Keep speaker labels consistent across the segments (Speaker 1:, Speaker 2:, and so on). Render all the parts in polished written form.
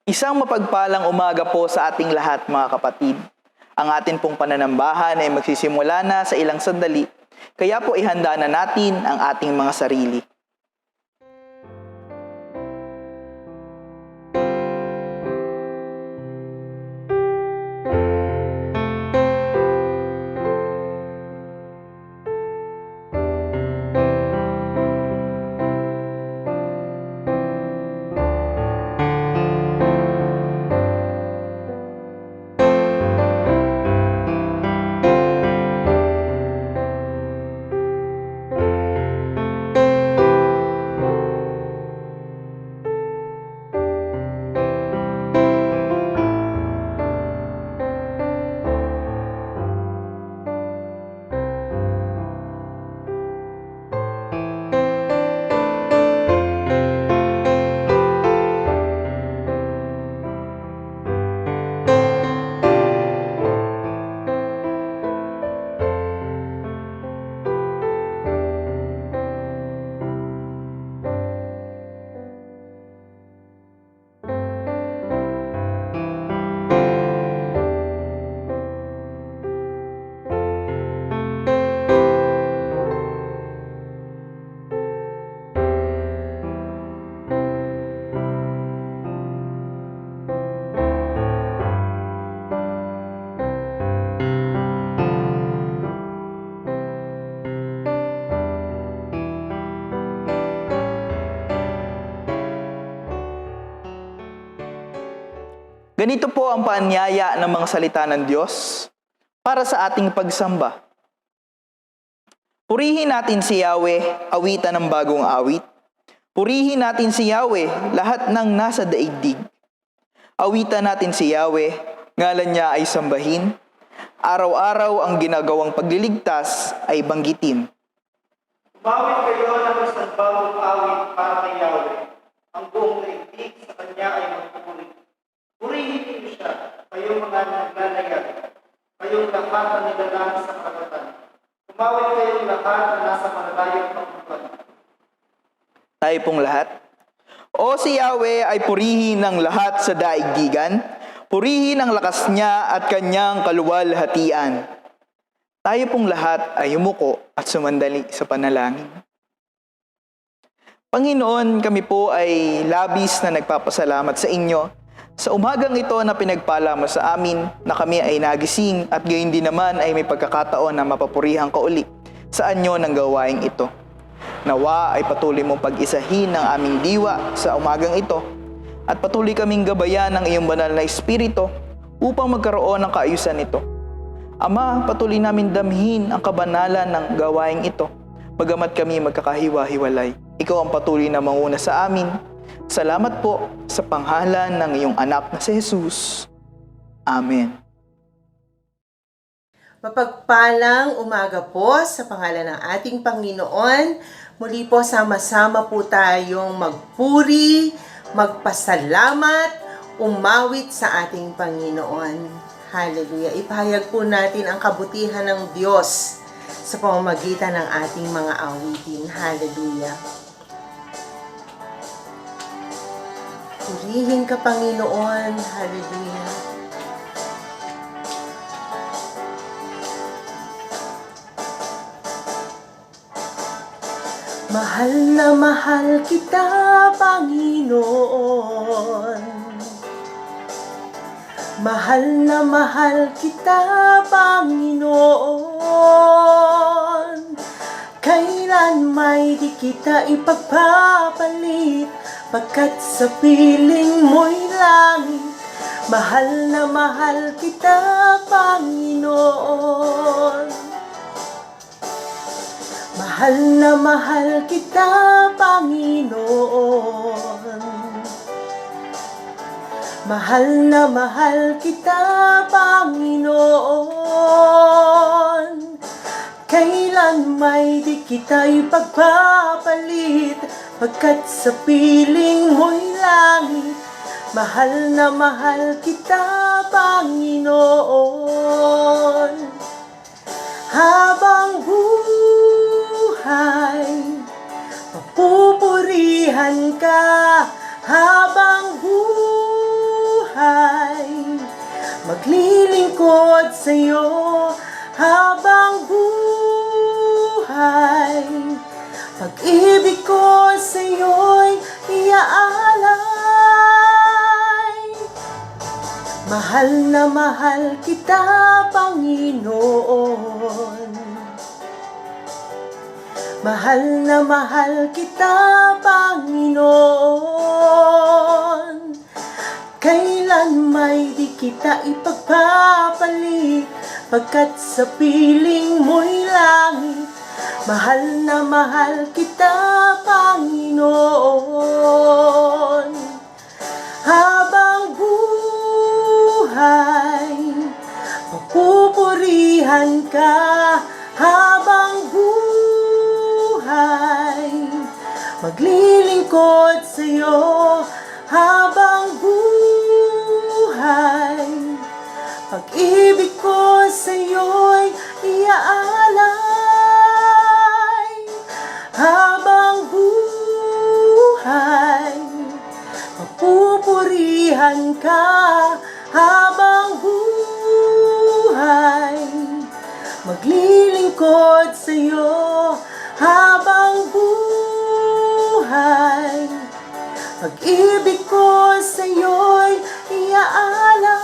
Speaker 1: Isang mapagpalang umaga po sa ating lahat, mga kapatid. Ang atin pong pananambahan ay magsisimula na sa ilang sandali, kaya po ihanda na natin ang ating mga sarili. Ganito po ang paanyaya ng mga salita ng Diyos para sa ating pagsamba. Purihin natin si Yahweh, awitan ng bagong awit. Purihin natin si Yahweh, lahat ng nasa daigdig. Awitan natin si Yahweh, ngalan niya ay sambahin. Araw-araw ang ginagawang pagliligtas ay banggitin.
Speaker 2: Umawit kayo ng isang bagong awit para kay Yahweh. Ang buong daigdig sa kanya ay magpupuri. Purihin niyo siya, kayong mga naglalayag, kayong lahat na nilalang sa karagatan. Umawit kayong lahat na nasa malalayong pagbukan.
Speaker 1: Tayo pong lahat. O si Yahweh ay purihin ng lahat sa daigdigan, purihin ang lakas niya at kanyang kaluwalhatian. Tayo pong lahat ay yumuko at sumandali sa panalangin. Panginoon, kami po ay labis na nagpapasalamat sa inyo sa umagang ito na pinagpala mo sa amin na kami ay nagising at gayon din naman ay may pagkakataon na mapapurihan ka uli sa anyo ng gawaing ito. Nawa ay patuloy mong pag-isahin ang aming diwa sa umagang ito at patuloy kaming gabayan ng iyong banal na Espiritu upang magkaroon ng kaayusan ito. Ama, patuloy namin damhin ang kabanalan ng gawaing ito, bagamat kami magkakahiwa-hiwalay. Ikaw ang patuloy na manguna sa amin. Salamat po sa panghalan ng iyong anak na si Jesus. Amen.
Speaker 3: Mapagpalang umaga po sa pangalan ng ating Panginoon. Muli po sama-sama po tayong magpuri, magpasalamat, umawit sa ating Panginoon. Hallelujah. Ipahayag po natin ang kabutihan ng Diyos sa pamamagitan ng ating mga awitin. Hallelujah. Purihin ka, Panginoon. Hallelujah. Mahal na mahal kita, Panginoon. Mahal na mahal kita, Panginoon. Kailan may di kita ipagpapalit, pagkat sa piling mo'y langit. Mahal na mahal kita, Panginoon. Mahal na mahal kita, Panginoon. Mahal na mahal kita, Panginoon. Kailan may di kita ipagpapalit, pagkat sa piling mo'y langit. Mahal na mahal kita, Panginoon. Habang buhay, papupurihan ka. Habang buhay, maglilingkod sa'yo habang buhay. Pag-ibig ko sa'yo'y iaalay. Mahal na mahal kita, Panginoon. Mahal na mahal kita, Panginoon. Kailan may di kita ipagpapalit, pagkat sa piling mo'y langit. Mahal na mahal kita, Panginoon. Habang buhay, papupurihan ka. Habang buhay, maglilingkod sa'yo. Habang buhay, pag-ibig ko sa'yo'y iaalay. Habang buhay, papupurihan ka. Habang buhay, maglilingkod sa'yo. Habang buhay, pag-ibig ko sa'yo'y iaalay.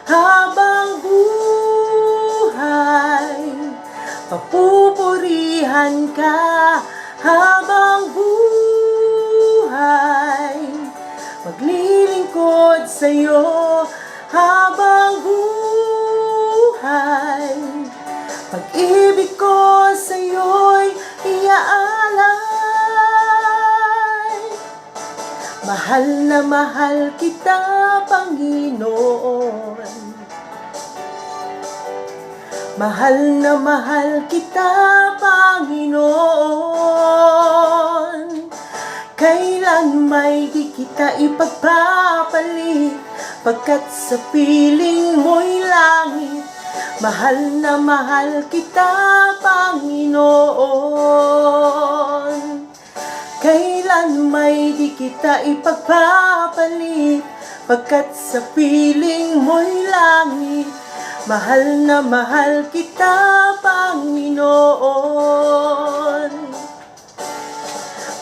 Speaker 3: Habang buhay, papupurihan ka. Habang buhay, maglilingkod sa'yo. Habang buhay, pag-ibig ko sa'yo'y iaalay. Mahal na mahal kita, Panginoon. Mahal na mahal kita, Panginoon. Kailan may di kita ipagpapalit, pagkat sa piling mo'y langit. Mahal na mahal kita, Panginoon. Kailan may di kita ipagpapalit, pagkat sa piling mo'y langit. Mahal na mahal kita, Panginoon.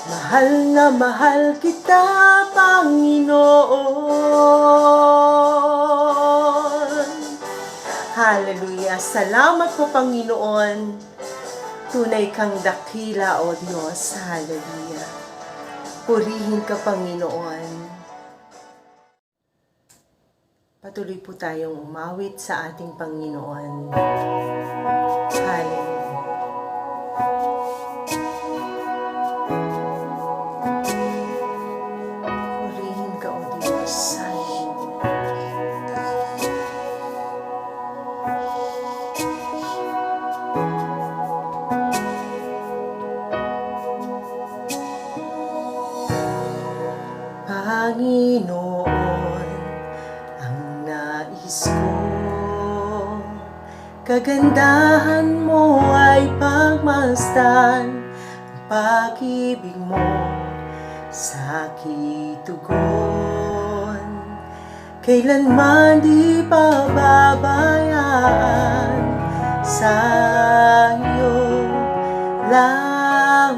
Speaker 3: Mahal na mahal kita, Panginoon. Hallelujah! Salamat po, Panginoon. Tunay kang dakila, O Diyos. Hallelujah! Purihin ka, Panginoon. Patuloy po tayong umawit sa ating Panginoon. Hallelujah! Purihin ka, O Diyos. Panginoon, ang nais ko, kagandahan mo ay pagmasdan, ang pag-ibig mo sa aking tugon. Kailanman di pababayaan, sa iyo lamang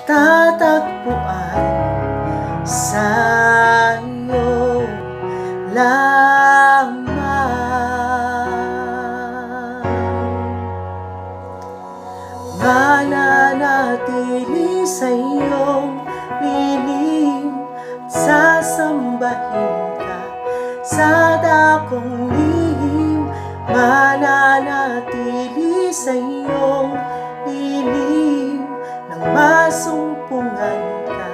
Speaker 3: matatagpuan, sa iyo lamang mananatili sa iyong lilim. Sasambahin ka sa dakong lihim, mananatili sa iyong lilim. Nang masumpungan ka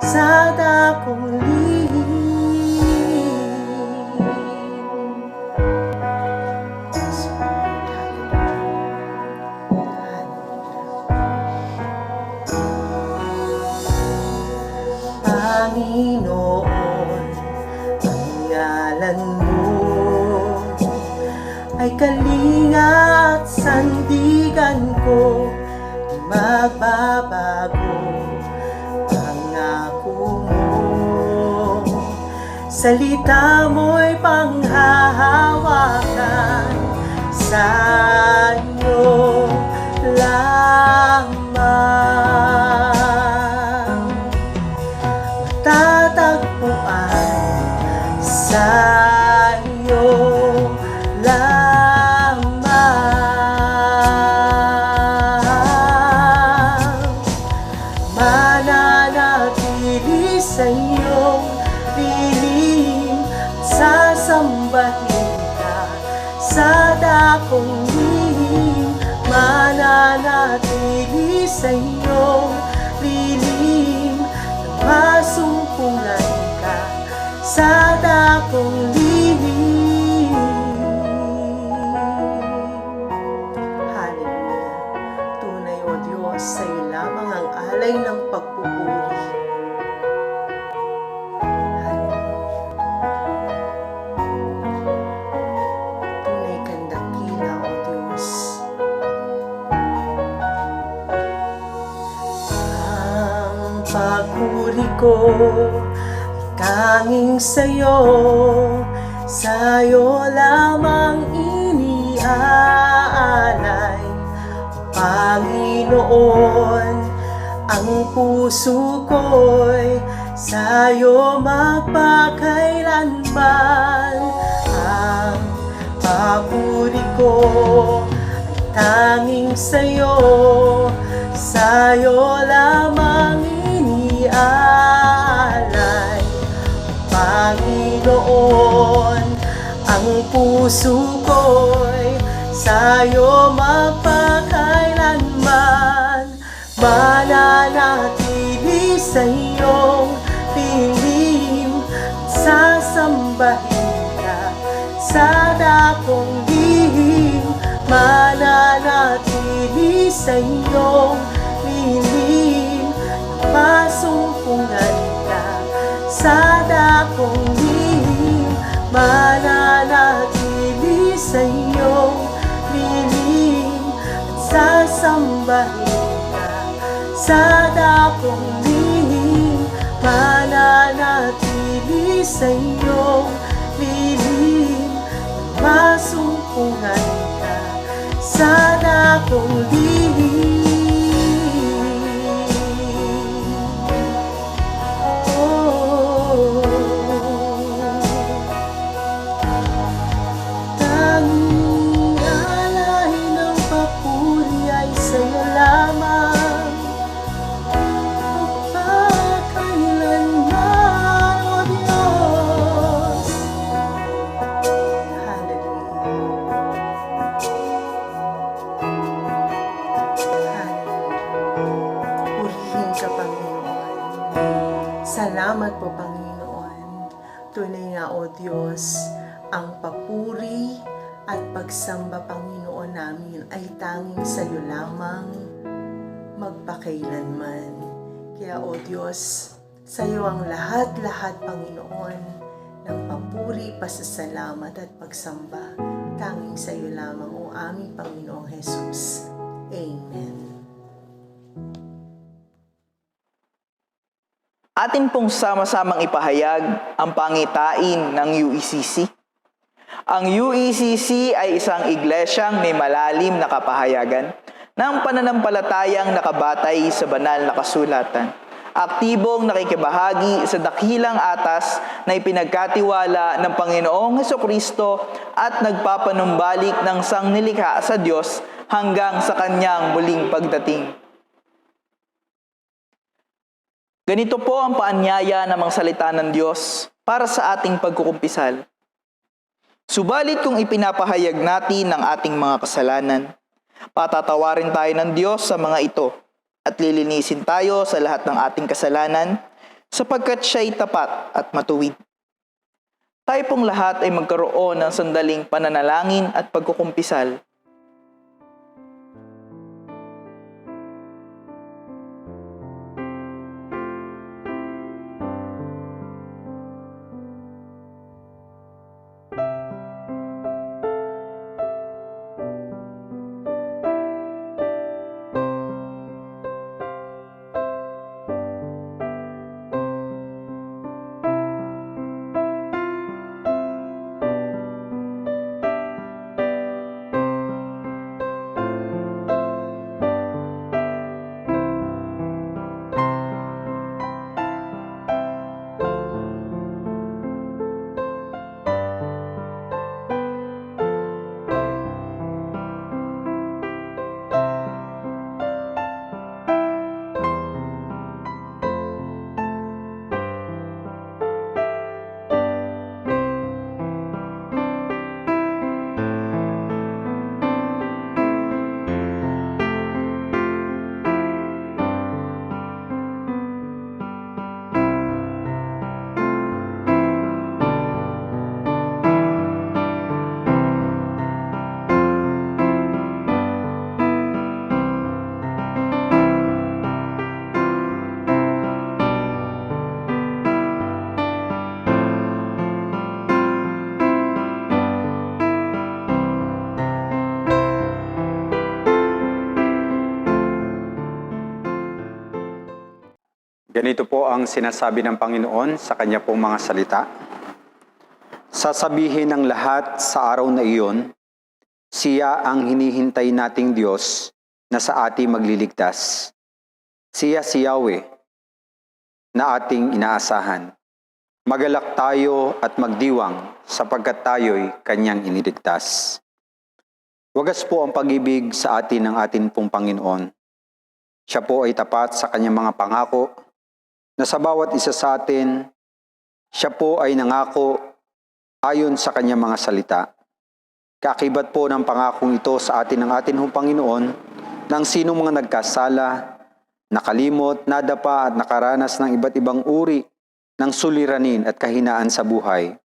Speaker 3: sa dakong lihim. Panginoon, ang ngalan mo ay kalinga at sandigan ko, di magbabago. Pangako salita mo'y panghahawakan, sa iyo lamang matatagpuan, sa iyo lamang mananatili sa iyong piling, sasambahin ka sa dakong lihim, mananatili sa iyong piling, masumpungan ka sa dakong lihim. Hallelujah. Tunay o Diyos, sa iyo lamang ang alay ng pagpupuri. Tunay kang dakila, O Diyos. Ang pagpuri ko tanging sa'yo, sa'yo lamang iniaalay, Panginoon. Ang puso ko'y sa'yo magpakailanman. Ang papuri ko ay tanging sa'yo, sa'yo lamang iniaalay, Panginoon. Ang puso ko'y sa'yo magpakailanman, mananatili sa iyong piling, sasambahin ka sa dakong lihim, mananatili sa iyong piling, masumpungan ka sa dakong lihim, mananatili sa iyong piling, sasambahin sa dakong lihim, mananatili sa iyong piling, masumpungan ka sa dakong lihim. Oh, tanging alay ng papuri ay sa'yo lamang, salamat po, Panginoon. Tunay nga, O Diyos, ang papuri at pagsamba, Panginoon namin, ay tanging sa iyo lamang magpakailanman. Kaya, O Diyos, sa iyo ang lahat-lahat, Panginoon, ng papuri, pasasalamat at pagsamba. Tanging sa iyo lamang, O aming Panginoong Jesus. Amen.
Speaker 1: Atin pong sama-samang ipahayag ang pangitain ng UECC. Ang UECC ay isang iglesyang may malalim na kapahayagan ng pananampalatayang nakabatay sa banal na kasulatan. Aktibong nakikibahagi sa dakilang atas na ipinagkatiwala ng Panginoong Hesukristo at nagpapanumbalik ng sangnilikha sa Diyos hanggang sa kanyang muling pagdating. Ganito po ang paanyaya ng mga salita ng Diyos para sa ating pagkukumpisal. Subalit kung ipinapahayag natin ang ating mga kasalanan, patatawarin tayo ng Diyos sa mga ito at lilinisin tayo sa lahat ng ating kasalanan sapagkat siya'y tapat at matuwid. Tayo pong lahat ay magkaroon ng sandaling pananalangin at pagkukumpisal.
Speaker 4: Ganito po ang sinasabi ng Panginoon sa kanya pong mga salita. Sasabihin ng lahat sa araw na iyon, siya ang hinihintay nating Diyos na sa ating magliligtas. Siya si Yahweh na ating inaasahan. Magalak tayo at magdiwang sapagkat tayo'y kanyang iniligtas. Wagas po ang pag-ibig sa atin ng atin pong Panginoon. Siya po ay tapat sa kanyang mga pangako na sa bawat isa sa atin, siya po ay nangako ayon sa kanyang mga salita. Kaakibat po ng pangakong ito sa atin ng atin hong Panginoon ng sino mga nagkasala, nakalimot, nadapa at nakaranas ng iba't ibang uri ng suliranin at kahinaan sa buhay.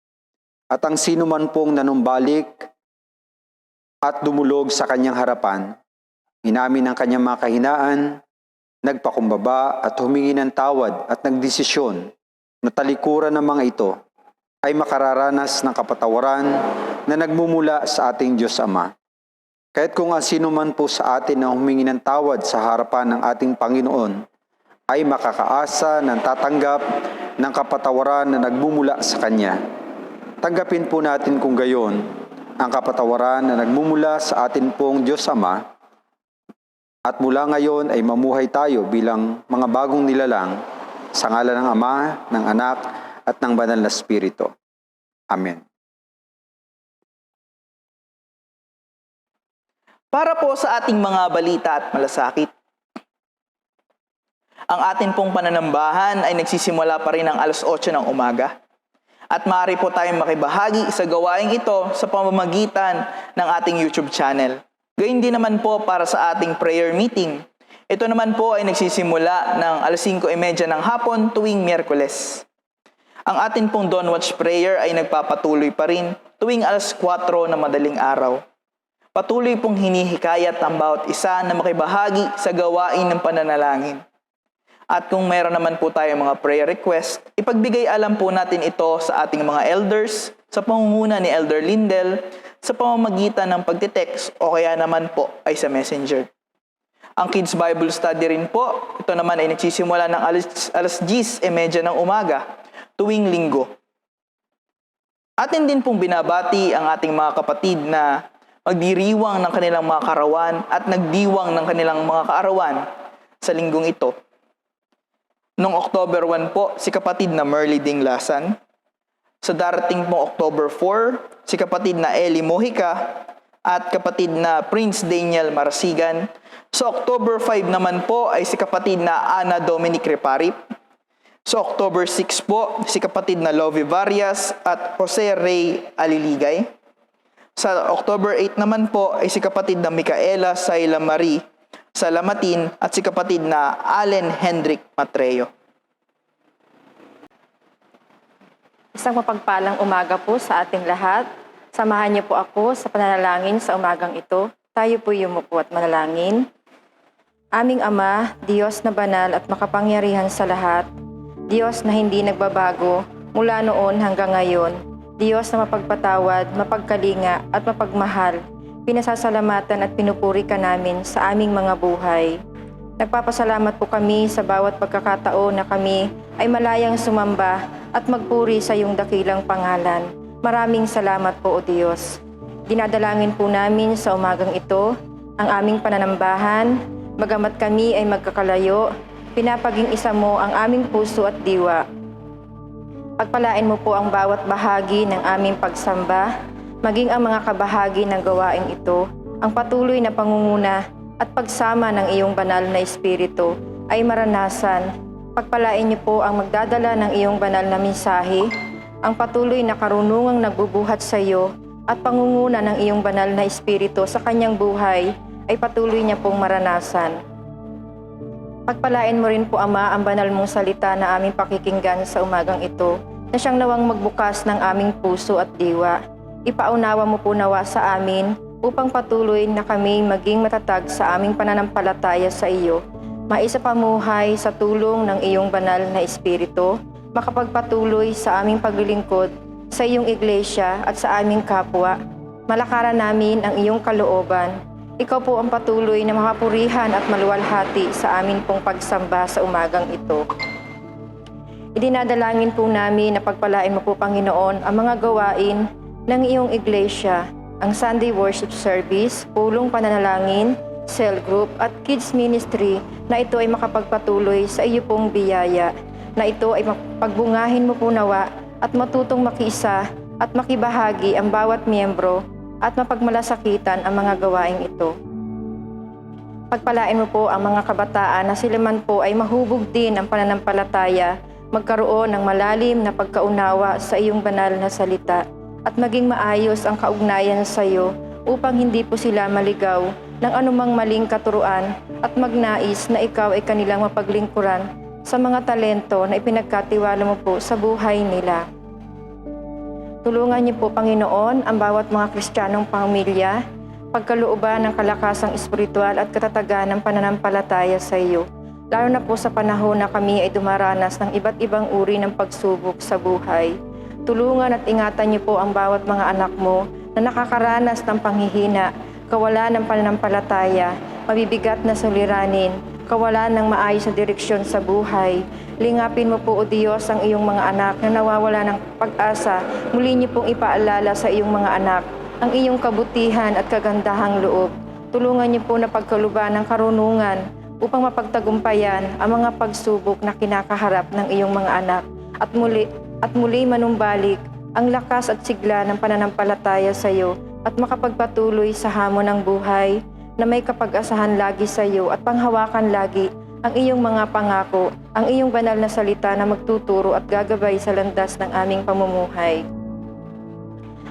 Speaker 4: At ang sino man pong nanumbalik at dumulog sa kanyang harapan, inamin ang kanyang mga kahinaan, nagpakumbaba at humingi ng tawad at nagdesisyon na talikuran ng mga ito ay makararanas ng kapatawaran na nagmumula sa ating Diyos Ama. Kahit kung sino man po sa atin na humingi ng tawad sa harapan ng ating Panginoon ay makakaasa ng tatanggap ng kapatawaran na nagmumula sa Kanya. Tanggapin po natin kung gayon ang kapatawaran na nagmumula sa atin pong Diyos Ama. At mula ngayon ay mamuhay tayo bilang mga bagong nilalang sa ngalan ng Ama, ng Anak, at ng Banal na Espiritu. Amen.
Speaker 1: Para po sa ating mga balita at malasakit, ang atin pong pananambahan ay nagsisimula pa rin ng alas 8 ng umaga. At maaari po tayong makibahagi sa gawaing ito sa pamamagitan ng ating YouTube channel. Gayun din naman po para sa ating prayer meeting. Ito naman po ay nagsisimula ng alas 5:30 ng hapon tuwing Miyerkules. Ang atin pong Dawn Watch Prayer ay nagpapatuloy pa rin tuwing alas 4 na madaling araw. Patuloy pong hinihikayat ang bawat isa na makibahagi sa gawain ng pananalangin. At kung mayroon naman po tayong mga prayer request, ipagbigay alam po natin ito sa ating mga elders, sa pangunguna ni Elder Lindel, sa pamamagitan ng pagtitext o kaya naman po ay sa messenger. Ang Kids Bible Study rin po, ito naman ay nagsisimula ng alas 10:30 ng umaga, tuwing linggo. Atin din pong binabati ang ating mga kapatid na magdiriwang ng kanilang mga karawan at nagdiwang ng kanilang mga kaarawan sa linggong ito. Noong October 1 po, si kapatid na Merly Dinglasan. Sa darating pong October 4, si kapatid na Eli Mojica at kapatid na Prince Daniel Marasigan. Sa October 5 naman po ay si kapatid na Ana Dominic Reparip. Sa October 6 po, si kapatid na Lovie Varias at Jose Ray Aliligay. Sa October 8 naman po ay si kapatid na Micaela Sayla Marie Salamatin at si kapatid na Allen Hendrik Matreo.
Speaker 5: Isang mapagpalang umaga po sa ating lahat. Samahan niyo po ako sa pananalangin sa umagang ito. Tayo po yumuko at manalangin. Aming Ama, Diyos na banal at makapangyarihan sa lahat, Diyos na hindi nagbabago mula noon hanggang ngayon, Diyos na mapagpatawad, mapagkalinga at mapagmahal, pinasasalamatan at pinupuri ka namin sa aming mga buhay. Nagpapasalamat po kami sa bawat pagkakataon na kami ay malayang sumamba at magpuri sa iyong dakilang pangalan. Maraming salamat po, O Diyos. Dinadalangin po namin sa umagang ito ang aming pananambahan, bagamat kami ay magkakalayo, pinapaging isa mo ang aming puso at diwa. Pagpalain mo po ang bawat bahagi ng aming pagsamba, maging ang mga kabahagi ng gawaing ito, ang patuloy na pangunguna at pagsama ng iyong banal na espiritu ay maranasan. Pagpalain niyo po ang magdadala ng iyong banal na mensahe, ang patuloy na karunungang nagbubuhat sa iyo at pangunguna ng iyong banal na espiritu sa kanyang buhay ay patuloy niya pong maranasan. Pagpalain mo rin po, Ama, ang banal mong salita na aming pakikinggan sa umagang ito, na siyang nawang magbukas ng aming puso at diwa. Ipaunawa mo po nawa sa amin upang patuloy na kami maging matatag sa aming pananampalataya sa iyo. Maisapamuhay sa tulong ng iyong banal na espiritu, makapagpatuloy sa aming paglilingkod sa iyong iglesia at sa aming kapwa. Malakaran namin ang iyong kalooban. Ikaw po ang patuloy na makapurihan at maluwalhati sa amin pong pagsamba sa umagang ito. Idinadalangin po namin na pagpalain mo po, Panginoon, ang mga gawain ng iyong iglesia, ang Sunday worship service, pulong pananalangin, cell group at kids ministry na ito ay makapagpatuloy sa iyo pong biyaya, na ito ay pagbungahin mo po nawa at matutong makiisa at makibahagi ang bawat miyembro at mapagmalasakitan ang mga gawaing ito. Pagpalain mo po ang mga kabataan na sila man po ay mahubog din ang pananampalataya, magkaroon ng malalim na pagkaunawa sa iyong banal na salita at maging maayos ang kaugnayan sa iyo upang hindi po sila maligaw ng anumang maling katuruan at magnais na ikaw ay kanilang mapaglingkuran sa mga talento na ipinagkatiwala mo po sa buhay nila. Tulungan niyo po, Panginoon, ang bawat mga Kristiyanong pamilya, pagkalooban ng kalakasang espiritual at katatagan ng pananampalataya sa iyo, lalo na po sa panahon na kami ay dumaranas ng iba't ibang uri ng pagsubok sa buhay. Tulungan at ingatan niyo po ang bawat mga anak mo na nakakaranas ng panghihina, kawalan ng pananampalataya, mabibigat na suliranin, kawalan ng maayos na direksyon sa buhay. Lingapin mo po, O Diyos, ang iyong mga anak na nawawala ng pag-asa. Muli niyo pong ipaalala sa iyong mga anak ang iyong kabutihan at kagandahang loob. Tulungan niyo po na pagkaluban ng karunungan upang mapagtagumpayan ang mga pagsubok na kinakaharap ng iyong mga anak at muli manumbalik ang lakas at sigla ng pananampalataya sa iyo at makapagpatuloy sa hamon ng buhay na may kapag-asahan lagi sa iyo at panghawakan lagi ang iyong mga pangako, ang iyong banal na salita na magtuturo at gagabay sa landas ng aming pamumuhay.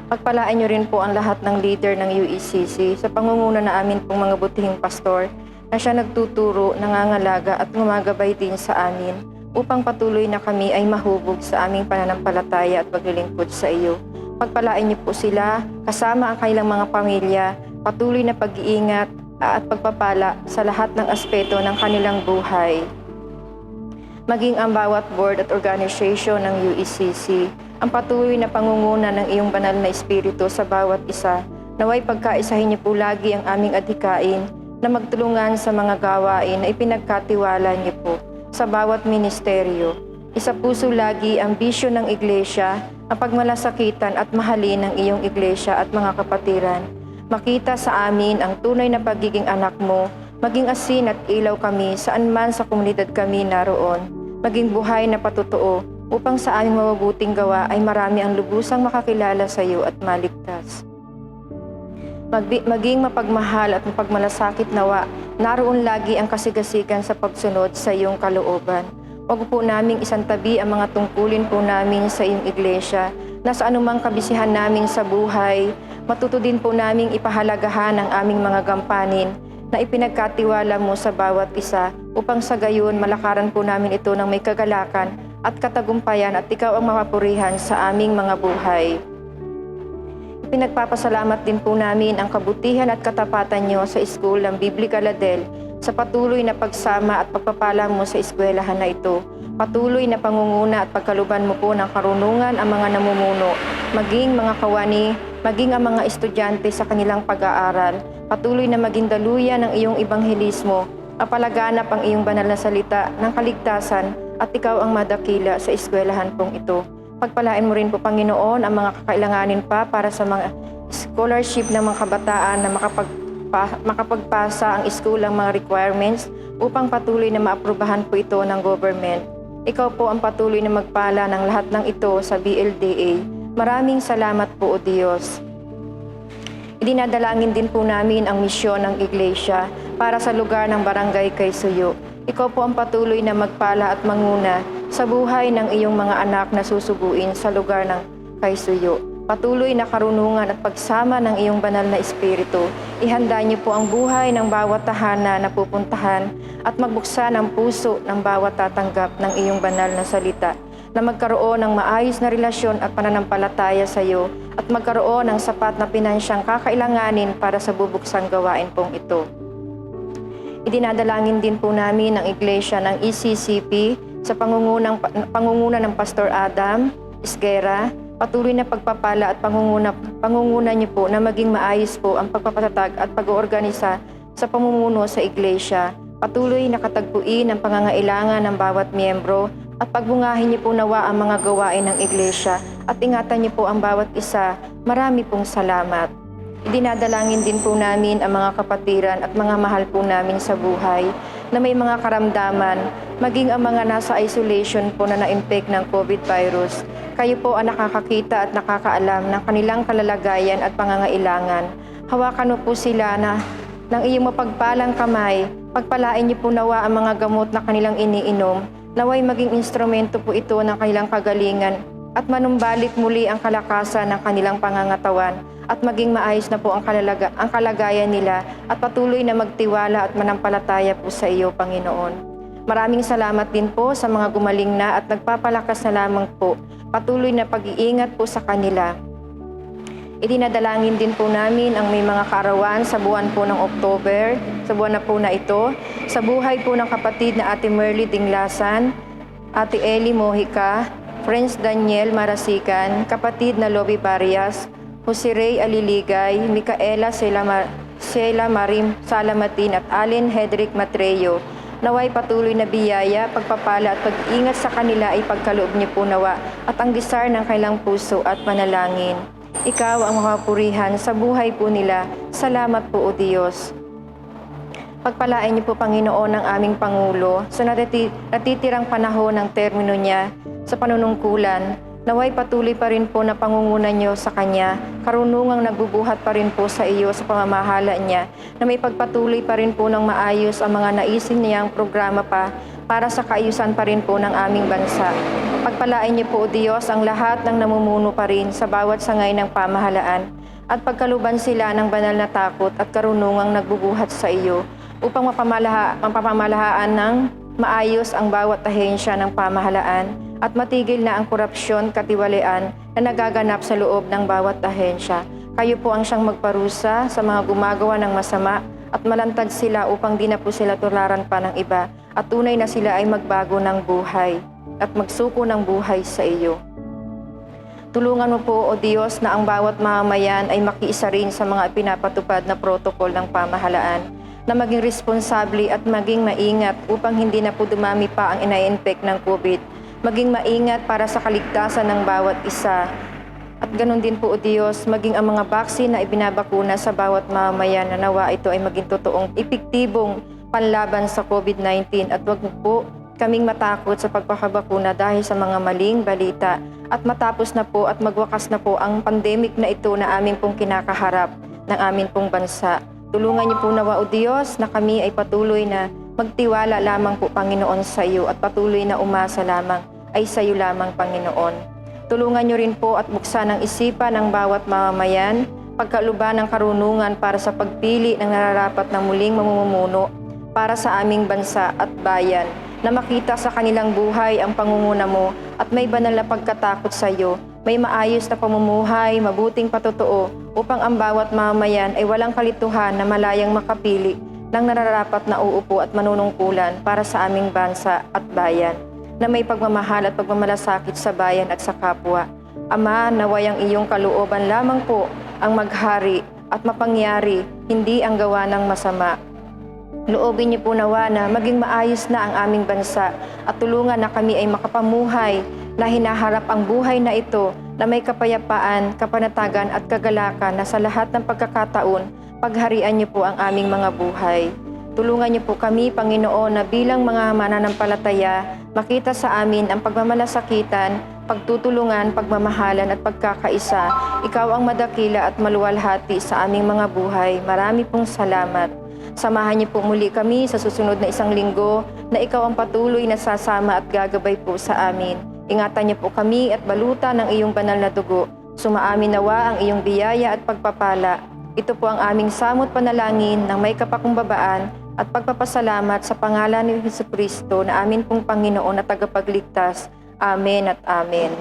Speaker 5: Pagpalaan niyo rin po ang lahat ng leader ng UECC sa pangunguna na amin pong mga butihing pastor na siya nagtuturo, nangangalaga at gumagabay din sa amin upang patuloy na kami ay mahubog sa aming pananampalataya at paglilingkod sa iyo. Pagpalain niyo po sila, kasama ang kanilang mga pamilya, patuloy na pag-iingat at pagpapala sa lahat ng aspeto ng kanilang buhay. Maging ang bawat board at organization ng UECC, ang patuloy na pangunguna ng iyong banal na espiritu sa bawat isa, naway pagkaisahin niyo po lagi ang aming adhikain na magtulungan sa mga gawain na ipinagkatiwala niyo po sa bawat ministeryo. Isa puso lagi ang bisyon ng iglesia, ang pagmalasakitan at mahalin ng iyong iglesia at mga kapatiran. Makita sa amin ang tunay na pagiging anak mo, maging asin at ilaw kami saan man sa komunidad kami naroon, maging buhay na patutuo upang sa aming mabubuting gawa ay marami ang lubusang makakilala sa iyo at maligtas. Maging mapagmahal at mapagmalasakit nawa, naroon lagi ang kasigasigan sa pagsunod sa iyong kalooban. Huwag po naming isantabi ang mga tungkulin po namin sa iyong iglesia na sa anumang kabisihan namin sa buhay, matuto din po naming ipahalagahan ang aming mga gampanin na ipinagkatiwala mo sa bawat isa upang sa gayon malakaran po namin ito ng may kagalakan at katagumpayan at ikaw ang mapapurihan sa aming mga buhay. Pinagpapasalamat din po namin ang kabutihan at katapatan niyo sa School ng Biblica Ladel sa patuloy na pagsama at pagpapala mo sa eskwelahan na ito. Patuloy na pangunguna at pagkaluban mo po ng karunungan ang mga namumuno, maging mga kawani, maging ang mga estudyante sa kanilang pag-aaral. Patuloy na maging daluyan ng iyong ebanghelismo, mapalaganap ang iyong banal na salita ng kaligtasan at ikaw ang madakila sa eskwelahan pong ito. Pagpalain mo rin po, Panginoon, ang mga kakailanganin pa para sa mga scholarship ng mga kabataan na makapagpasa ang school ang mga requirements upang patuloy na maaprubahan po ito ng government. Ikaw po ang patuloy na magpala ng lahat ng ito sa BLDA. Maraming salamat po, O Diyos. Idinadalangin din po namin ang misyon ng Iglesia para sa lugar ng Barangay Kaisuyo. Ikaw po ang patuloy na magpala at manguna sa buhay ng iyong mga anak na susuguin sa lugar ng Kaisuyo. Patuloy na karunungan at pagsama ng iyong banal na espiritu. Ihanda niyo po ang buhay ng bawat tahanan na pupuntahan at magbuksan ang puso ng bawat tatanggap ng iyong banal na salita, na magkaroon ng maayos na relasyon at pananampalataya sa iyo at magkaroon ng sapat na pinansyang kakailanganin para sa bubuksang gawain pong ito. Idinadalangin din po namin ang Iglesia ng ECCP sa pangunguna ng Pastor Adam Isguera. Patuloy na pagpapala at pangunguna niyo po na maging maayos po ang pagpapatatag at pag-oorganisa sa pamumuno sa Iglesia. Patuloy na katagpuin ang pangangailangan ng bawat miyembro, at pagbungahin niyo po nawa ang mga gawain ng iglesia at ingatan niyo po ang bawat isa. Marami pong salamat. Idinadalangin din po namin ang mga kapatiran at mga mahal po namin sa buhay na may mga karamdaman, maging ang mga nasa isolation po na na-infect ng COVID virus. Kayo po ang nakakakita at nakakaalam ng kanilang kalalagayan at pangangailangan. Hawakan mo po sila ng iyong mapagpalang kamay. Pagpalain niyo po nawa ang mga gamot na kanilang iniinom. Naway maging instrumento po ito ng kanilang kagalingan at manumbalik muli ang kalakasan ng kanilang pangangatawan at maging maayos na po ang kalagayan nila at patuloy na magtiwala at manampalataya po sa iyo, Panginoon. Maraming salamat din po sa mga gumaling na at nagpapalakas na lamang po. Patuloy na pag-iingat po sa kanila. Idinadalangin din po namin ang may mga kaarawan sa buwan po ng October, sa buwan na po na ito, sa buhay po ng kapatid na Ate Merly Dinglasan, Ate Eli Mojica, Friends Daniel Marasikan, kapatid na Lobby Parias, Jose Ray Aliligay, Micaela Sheila Marim Salamatin at Allen Hedrick Matreo. Naway patuloy na biyaya, pagpapala at pag-ingat sa kanila ay pagkaloob niyo po nawa at ang desire ng kailang puso at manalangin. Ikaw ang makapurihan sa buhay po nila. Salamat po, O Diyos. Pagpalain niyo po, Panginoon, ang aming Pangulo sa natitirang panahon ng termino niya sa panunungkulan. Naway patuloy pa rin po na pangungunan niyo sa Kanya, karunungang nagbubuhat pa rin po sa iyo sa pamamahala niya, na may pagpatuloy pa rin po ng maayos ang mga naisin niyang programa pa para sa kaayusan pa rin po ng aming bansa. Pagpalain niyo po, O Diyos, ang lahat ng namumuno pa rin sa bawat sangay ng pamahalaan at pagkaluban sila ng banal na takot at karunungang nagbubuhat sa iyo upang mapamalahaan ng maayos ang bawat ahensya ng pamahalaan at matigil na ang korupsyon, katiwalian na nagaganap sa loob ng bawat ahensya. Kayo po ang siyang magparusa sa mga gumagawa ng masama at malantad sila upang di na po sila tularan pa ng iba at tunay na sila ay magbago ng buhay at magsuko ng buhay sa iyo. Tulungan mo po, O Diyos, na ang bawat mamamayan ay makiisa rin sa mga pinapatupad na protokol ng pamahalaan, na maging responsable at maging maingat upang hindi na po dumami pa ang ina-infect ng COVID. Maging maingat para sa kaligtasan ng bawat isa. At ganun din po, O Diyos, maging ang mga baksin na ibinabakuna sa bawat mamamayan na nawa ito ay maging totoong epektibong panlaban sa COVID-19 at wag po kaming matakot sa pagpapabakuna dahil sa mga maling balita at matapos na po at magwakas na po ang pandemic na ito na aming pong kinakaharap ng aming pong bansa. Tulungan niyo po nawa, O Diyos, na kami ay patuloy na magtiwala lamang po, Panginoon, sa iyo at patuloy na umasa lamang ay sa iyo lamang, Panginoon. Tulungan niyo rin po at buksan ang isipan ng bawat mamamayan, pagkaluban ng karunungan para sa pagpili ng nararapat na muling mamumuno para sa aming bansa at bayan, na makita sa kanilang buhay ang pangunguna mo at may banal na pagkatakot sa iyo, may maayos na pamumuhay, mabuting patotoo, upang ang bawat mamamayan ay walang kalituhan na malayang makapili ng nararapat na uupo at manunungkulan para sa aming bansa at bayan, na may pagmamahal at pagmamalasakit sa bayan at sa kapwa. Ama, naway ang iyong kalooban lamang po ang maghari at mapangyari, hindi ang gawa ng masama. Loobin niyo po nawa na maging maayos na ang aming bansa at tulungan na kami ay makapamuhay na hinaharap ang buhay na ito na may kapayapaan, kapanatagan at kagalakan na sa lahat ng pagkakataon, pagharian niyo po ang aming mga buhay. Tulungan niyo po kami, Panginoon, na bilang mga mananampalataya, makita sa amin ang pagmamalasakitan, pagtutulungan, pagmamahalan at pagkakaisa. Ikaw ang madakila at maluwalhati sa aming mga buhay. Marami pong salamat. Samahan niyo po muli kami sa susunod na isang linggo na ikaw ang patuloy na sasama at gagabay po sa amin. Ingatan niyo po kami at balutan ng iyong banal na dugo. Sumaamin nawa ang iyong biyaya at pagpapala. Ito po ang aming samot panalangin ng may kapakumbabaan at pagpapasalamat sa pangalan ni Jesucristo na amin pong Panginoon at tagapagligtas. Amen at amen.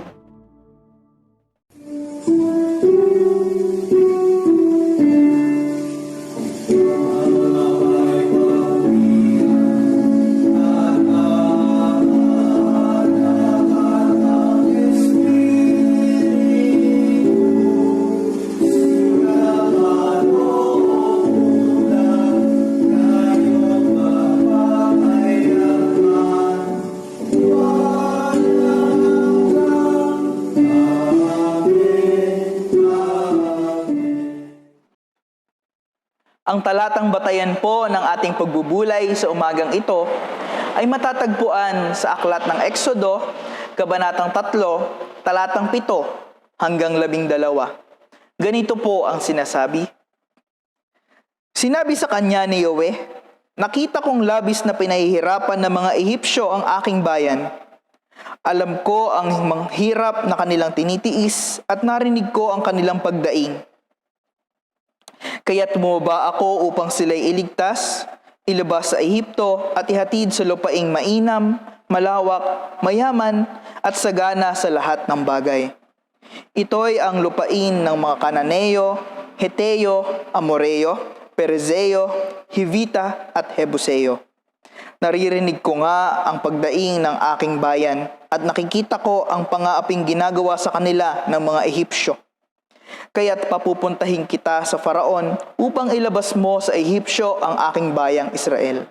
Speaker 1: Ang talatang batayan po ng ating pagbubulay sa umagang ito ay matatagpuan sa aklat ng Exodo, Kabanatang 3, talatang 7 hanggang 12. Ganito po ang sinasabi. Sinabi sa kanya ni Yahweh, nakita kong labis na pinahihirapan ng mga Ehipsyo ang aking bayan. Alam ko ang hirap na kanilang tinitiis at narinig ko ang kanilang pagdaing. Kaya't bumaba ako upang sila'y iligtas, ilabas sa Ehipto at ihatid sa lupaing mainam, malawak, mayaman at sagana sa lahat ng bagay. Ito'y ang lupain ng mga Kananeo, Heteo, Amoreo, Perezeo, Hivita at Hebuseo. Naririnig ko nga ang pagdaing ng aking bayan at nakikita ko ang pangaaping ginagawa sa kanila ng mga Ehipsyo. Kaya't papupuntahin kita sa Faraon upang ilabas mo sa Ehipsyo ang aking bayang Israel.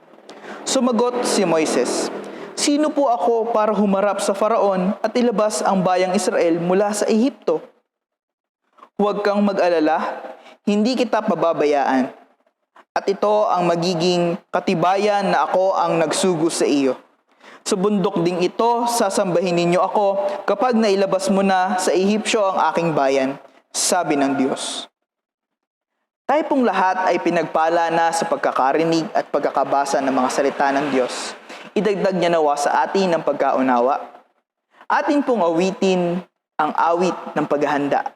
Speaker 1: Sumagot si Moises, sino po ako para humarap sa Faraon at ilabas ang bayang Israel mula sa Ehipto? Huwag kang mag-alala, hindi kita pababayaan. At ito ang magiging katibayan na ako ang nagsugo sa iyo. Sa bundok ding ito, sasambahin ninyo ako kapag nailabas mo na sa Ehipsyo ang aking bayan, sabi ng Diyos. Tayo pong lahat ay pinagpala na sa pagkakarinig at pagkakabasa ng mga salita ng Diyos. Idagdag niya nawa sa atin ang pagkaunawa. Atin pong awitin ang awit ng paghahanda.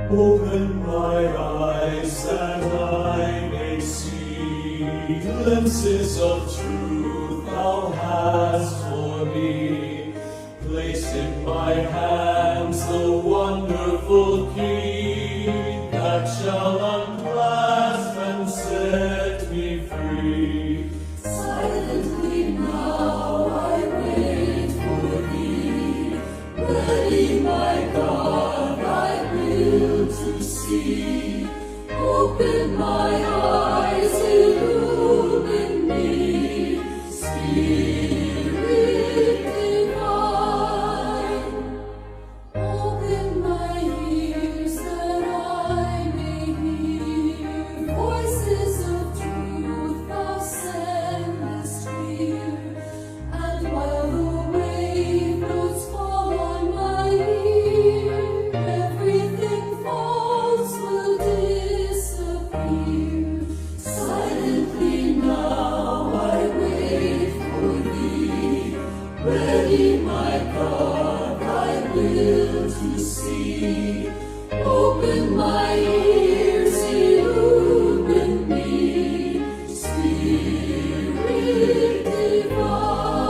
Speaker 6: Open my eyes that I may see glimpses of truth thou hast for me. Place in my hands the wonderful key that shall unclasp and set me free. Silently now I wait for thee, ready my God, I will to see. Open my eyes, illumine me, Spirit divine. Open my ears that I may hear voices of truth thou sendest clear. And while the wave notes fall on my ear, everything false will disappear. Silently now I wait for thee, ready my God, thy will to see. Open my ears, illumine me, Spirit divine.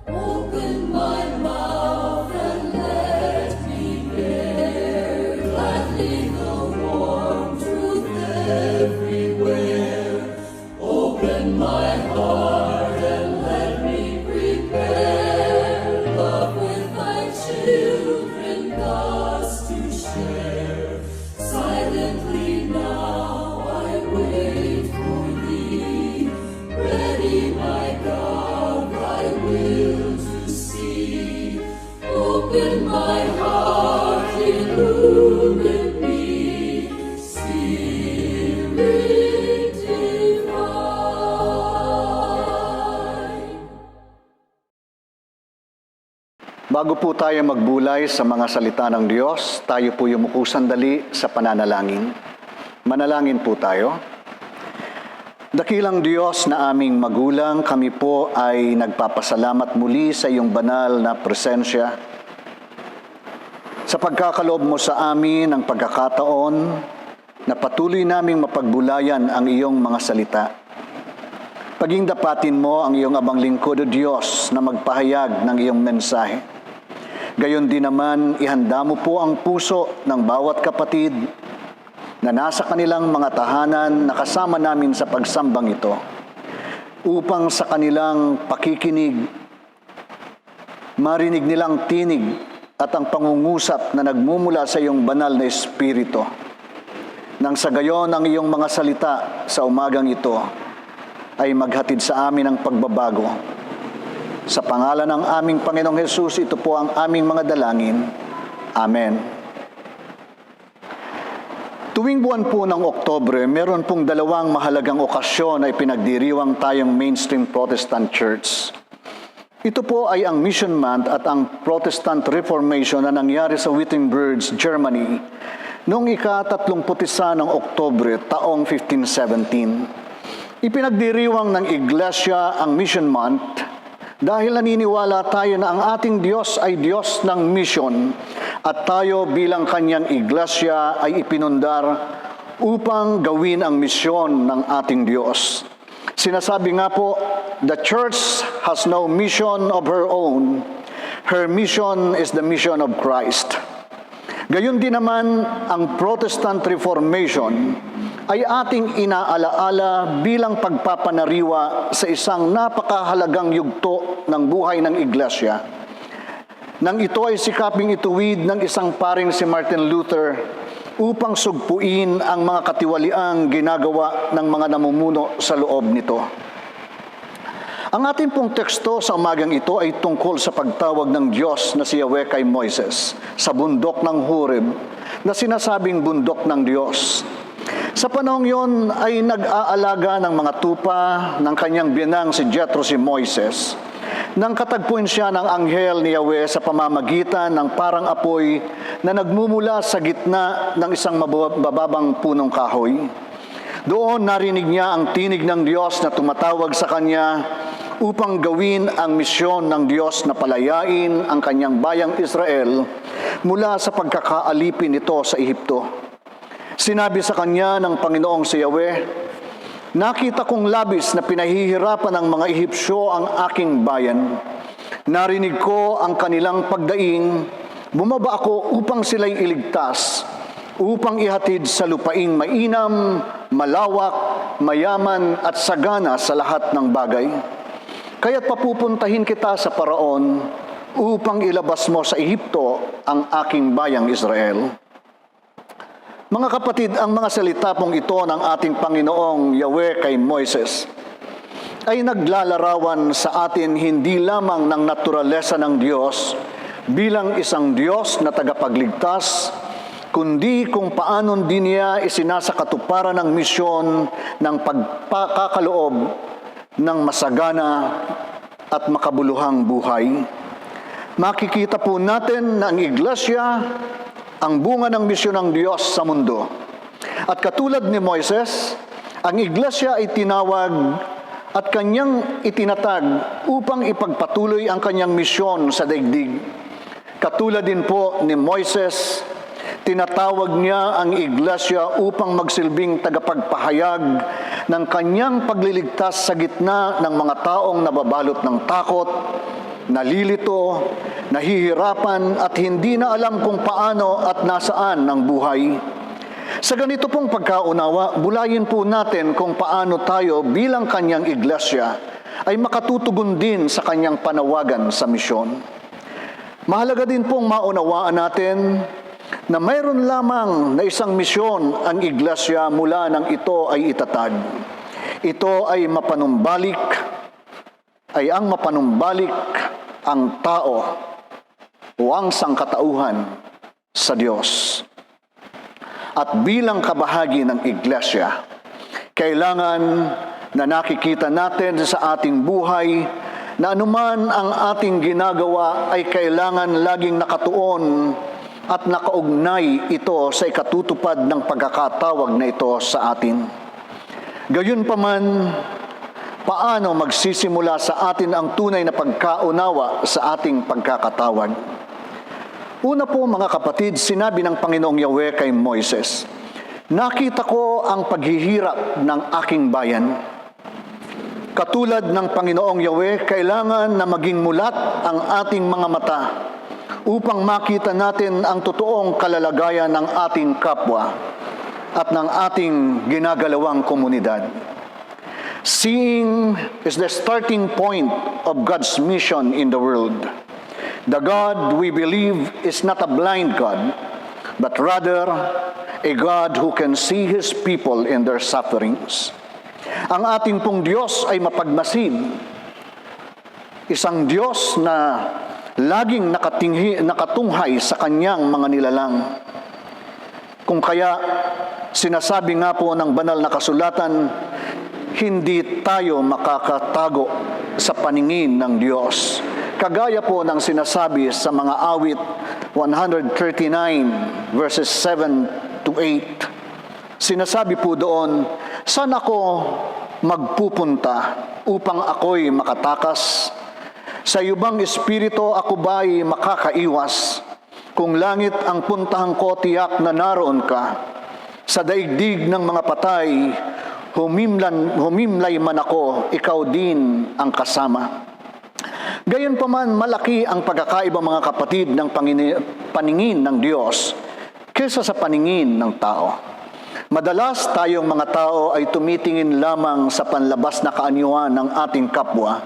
Speaker 6: Open my mouth and let me bear gladly the warm truth everywhere. Open my heart and let me prepare love with thy children thus to share. Silently now I wait for thee, ready my God, thy will to see. Open my heart, illumine me, Spirit divine.
Speaker 7: Bago po tayo magbulay sa mga salita ng Diyos, tayo po yumuko sandali sa pananalangin. Manalangin po tayo. Dakilang Diyos na aming magulang, kami po ay nagpapasalamat muli sa iyong banal na presensya. Sa pagkakaloob mo sa amin ang pagkakataon na patuloy naming mapagbulayan ang iyong mga salita. Paging dapatin mo ang iyong abang lingkod o Diyos na magpahayag ng iyong mensahe. Gayon din naman, ihanda mo po ang puso ng bawat kapatid na nasa kanilang mga tahanan na kasama namin sa pagsambang ito, upang sa kanilang pakikinig, marinig nilang tinig at ang pangungusap na nagmumula sa iyong banal na Espiritu. nang sa gayon ang iyong mga salita sa umagang ito ay maghatid sa amin ng pagbabago. Sa pangalan ng aming Panginoong Hesus, ito po ang aming mga dalangin. Amen. Tuwing buwan po ng Oktubre, meron pong dalawang mahalagang okasyon na ipinagdiriwang tayong mainstream Protestant Church. Ito po ay ang Mission Month at ang Protestant Reformation na nangyari sa Wittenberg, Germany, noong ika-31 ng Oktubre, taong 1517. Ipinagdiriwang ng Iglesia ang Mission Month dahil naniniwala tayo na ang ating Diyos ay Diyos ng mission at tayo bilang Kanyang Iglesia ay ipinundar upang gawin ang misyon ng ating Diyos. Sinasabi nga po, the Church has no mission of her own. Her mission is the mission of Christ. Gayon din naman ang Protestant Reformation ay ating inaalaala bilang pagpapanariwa sa isang napakahalagang yugto ng buhay ng Iglesia. Nang ito ay sikaping ituwid ng isang paring si Martin Luther upang sugpuin ang mga katiwaliang ginagawa ng mga namumuno sa loob nito. Ang ating pong teksto sa umagang ito ay tungkol sa pagtawag ng Diyos na si Yahweh kay Moises sa bundok ng Horeb na sinasabing bundok ng Diyos. Sa panahong yon ay nag-aalaga ng mga tupa ng kanyang binang si Jethro si Moises nang katagpuin siya ng anghel ni Yahweh sa pamamagitan ng parang apoy na nagmumula sa gitna ng isang mababang punong kahoy. Doon narinig niya ang tinig ng Diyos na tumatawag sa kanya upang gawin ang misyon ng Diyos na palayain ang kanyang bayang Israel mula sa pagkakaalipin nito sa Ehipto. Sinabi sa kanya ng Panginoong si Yahweh, nakita kong labis na pinahihirapan ng mga Ehipsyo ang aking bayan. Narinig ko ang kanilang pagdaing, bumaba ako upang sila'y iligtas, upang ihatid sa lupaing mainam, malawak, mayaman at sagana sa lahat ng bagay. Kaya't papupuntahin kita sa Paraon upang ilabas mo sa Ehipto ang aking bayang Israel. Mga kapatid, ang mga salita pong ito ng ating Panginoong Yahweh kay Moises ay naglalarawan sa atin hindi lamang ng naturalesa ng Diyos bilang isang Diyos na tagapagligtas, kundi kung paano din niya isinasakatuparan ng misyon ng pagpakakaloob ng masagana at makabuluhang buhay. Makikita po natin na ang Iglesia ang bunga ng misyon ng Diyos sa mundo. At katulad ni Moises, ang Iglesia ay tinawag at kanyang itinatag upang ipagpatuloy ang kanyang misyon sa daigdig. Katulad din po ni Moises, tinatawag niya ang Iglesia upang magsilbing tagapagpahayag ng kanyang pagliligtas sa gitna ng mga taong nababalot ng takot, nalilito, nahihirapan at hindi na alam kung paano at nasaan ang buhay. Sa ganito pong pagkaunawa, bulayin po natin kung paano tayo bilang kanyang Iglesia ay makatutugon din sa kanyang panawagan sa misyon. Mahalaga din pong maunawaan natin na mayroon lamang na isang misyon ang Iglesia mula nang ito ay itatag. Ito ay ang mapanumbalik ang tao o ang sangkatauhan sa Diyos. At bilang kabahagi ng Iglesia, kailangan na nakikita natin sa ating buhay na anuman ang ating ginagawa ay kailangan laging nakatuon at nakaugnay ito sa ikatutupad ng pagkakatawag na ito sa atin. Gayunpaman, paano magsisimula sa atin ang tunay na pagkaunawa sa ating pagkakatawag? Una po mga kapatid, sinabi ng Panginoong Yahweh kay Moises, nakita ko ang paghihirap ng aking bayan. Katulad ng Panginoong Yahweh, kailangan na maging mulat ang ating mga mata upang makita natin ang totoong kalalagayan ng ating kapwa at ng ating ginagalawang komunidad. Seeing is the starting point of God's mission in the world. The God we believe is not a blind God, but rather a God who can see His people in their sufferings. Ang ating pong Diyos ay mapagmasid. Isang Diyos na laging nakatunghay sa Kanyang mga nilalang. Kung kaya, sinasabi nga po ng banal na kasulatan, hindi tayo makakatago sa paningin ng Diyos. Kagaya po ng sinasabi sa mga awit 139 verses 7 to 8. Sinasabi po doon, saan ako magpupunta upang ako'y makatakas? Sa iyo bang espiritu ako ba'y makakaiwas? Kung langit ang puntahan ko, tiyak na naroon ka. Sa daigdig ng mga patay, humimlay man ako, ikaw din ang kasama. Gayunpaman, malaki ang pagkakaiba mga kapatid ng paningin ng Diyos kaysa sa paningin ng tao. Madalas tayong mga tao ay tumitingin lamang sa panlabas na kaanyuan ng ating kapwa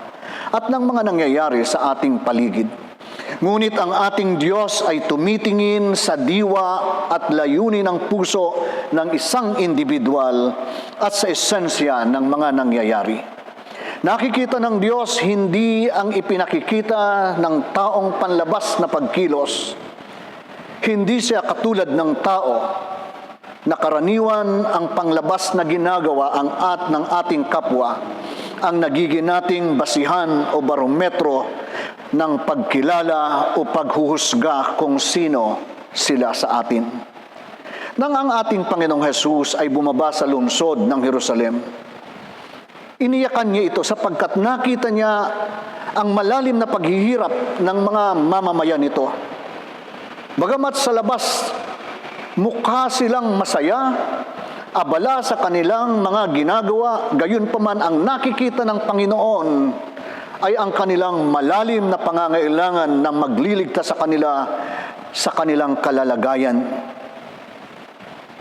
Speaker 7: at ng mga nangyayari sa ating paligid. Ngunit ang ating Diyos ay tumitingin sa diwa at layunin ng puso ng isang individual at sa esensya ng mga nangyayari. Nakikita ng Diyos hindi ang ipinakikita ng taong panlabas na pagkilos. Hindi siya katulad ng tao na karaniwan ang panglabas na ginagawa ng ating kapwa ang nagiging nating basihan o barometro ng pagkilala o paghuhusga kung sino sila sa atin. Nang ang ating Panginoong Hesus ay bumaba sa lungsod ng Jerusalem, iniyakan niya ito sapagkat nakita niya ang malalim na paghihirap ng mga mamamayan nito. Bagamat sa labas, mukha silang masaya, abala sa kanilang mga ginagawa, gayunpaman ang nakikita ng Panginoon ay ang kanilang malalim na pangangailangan na magliligtas sa kanila sa kanilang kalalagayan.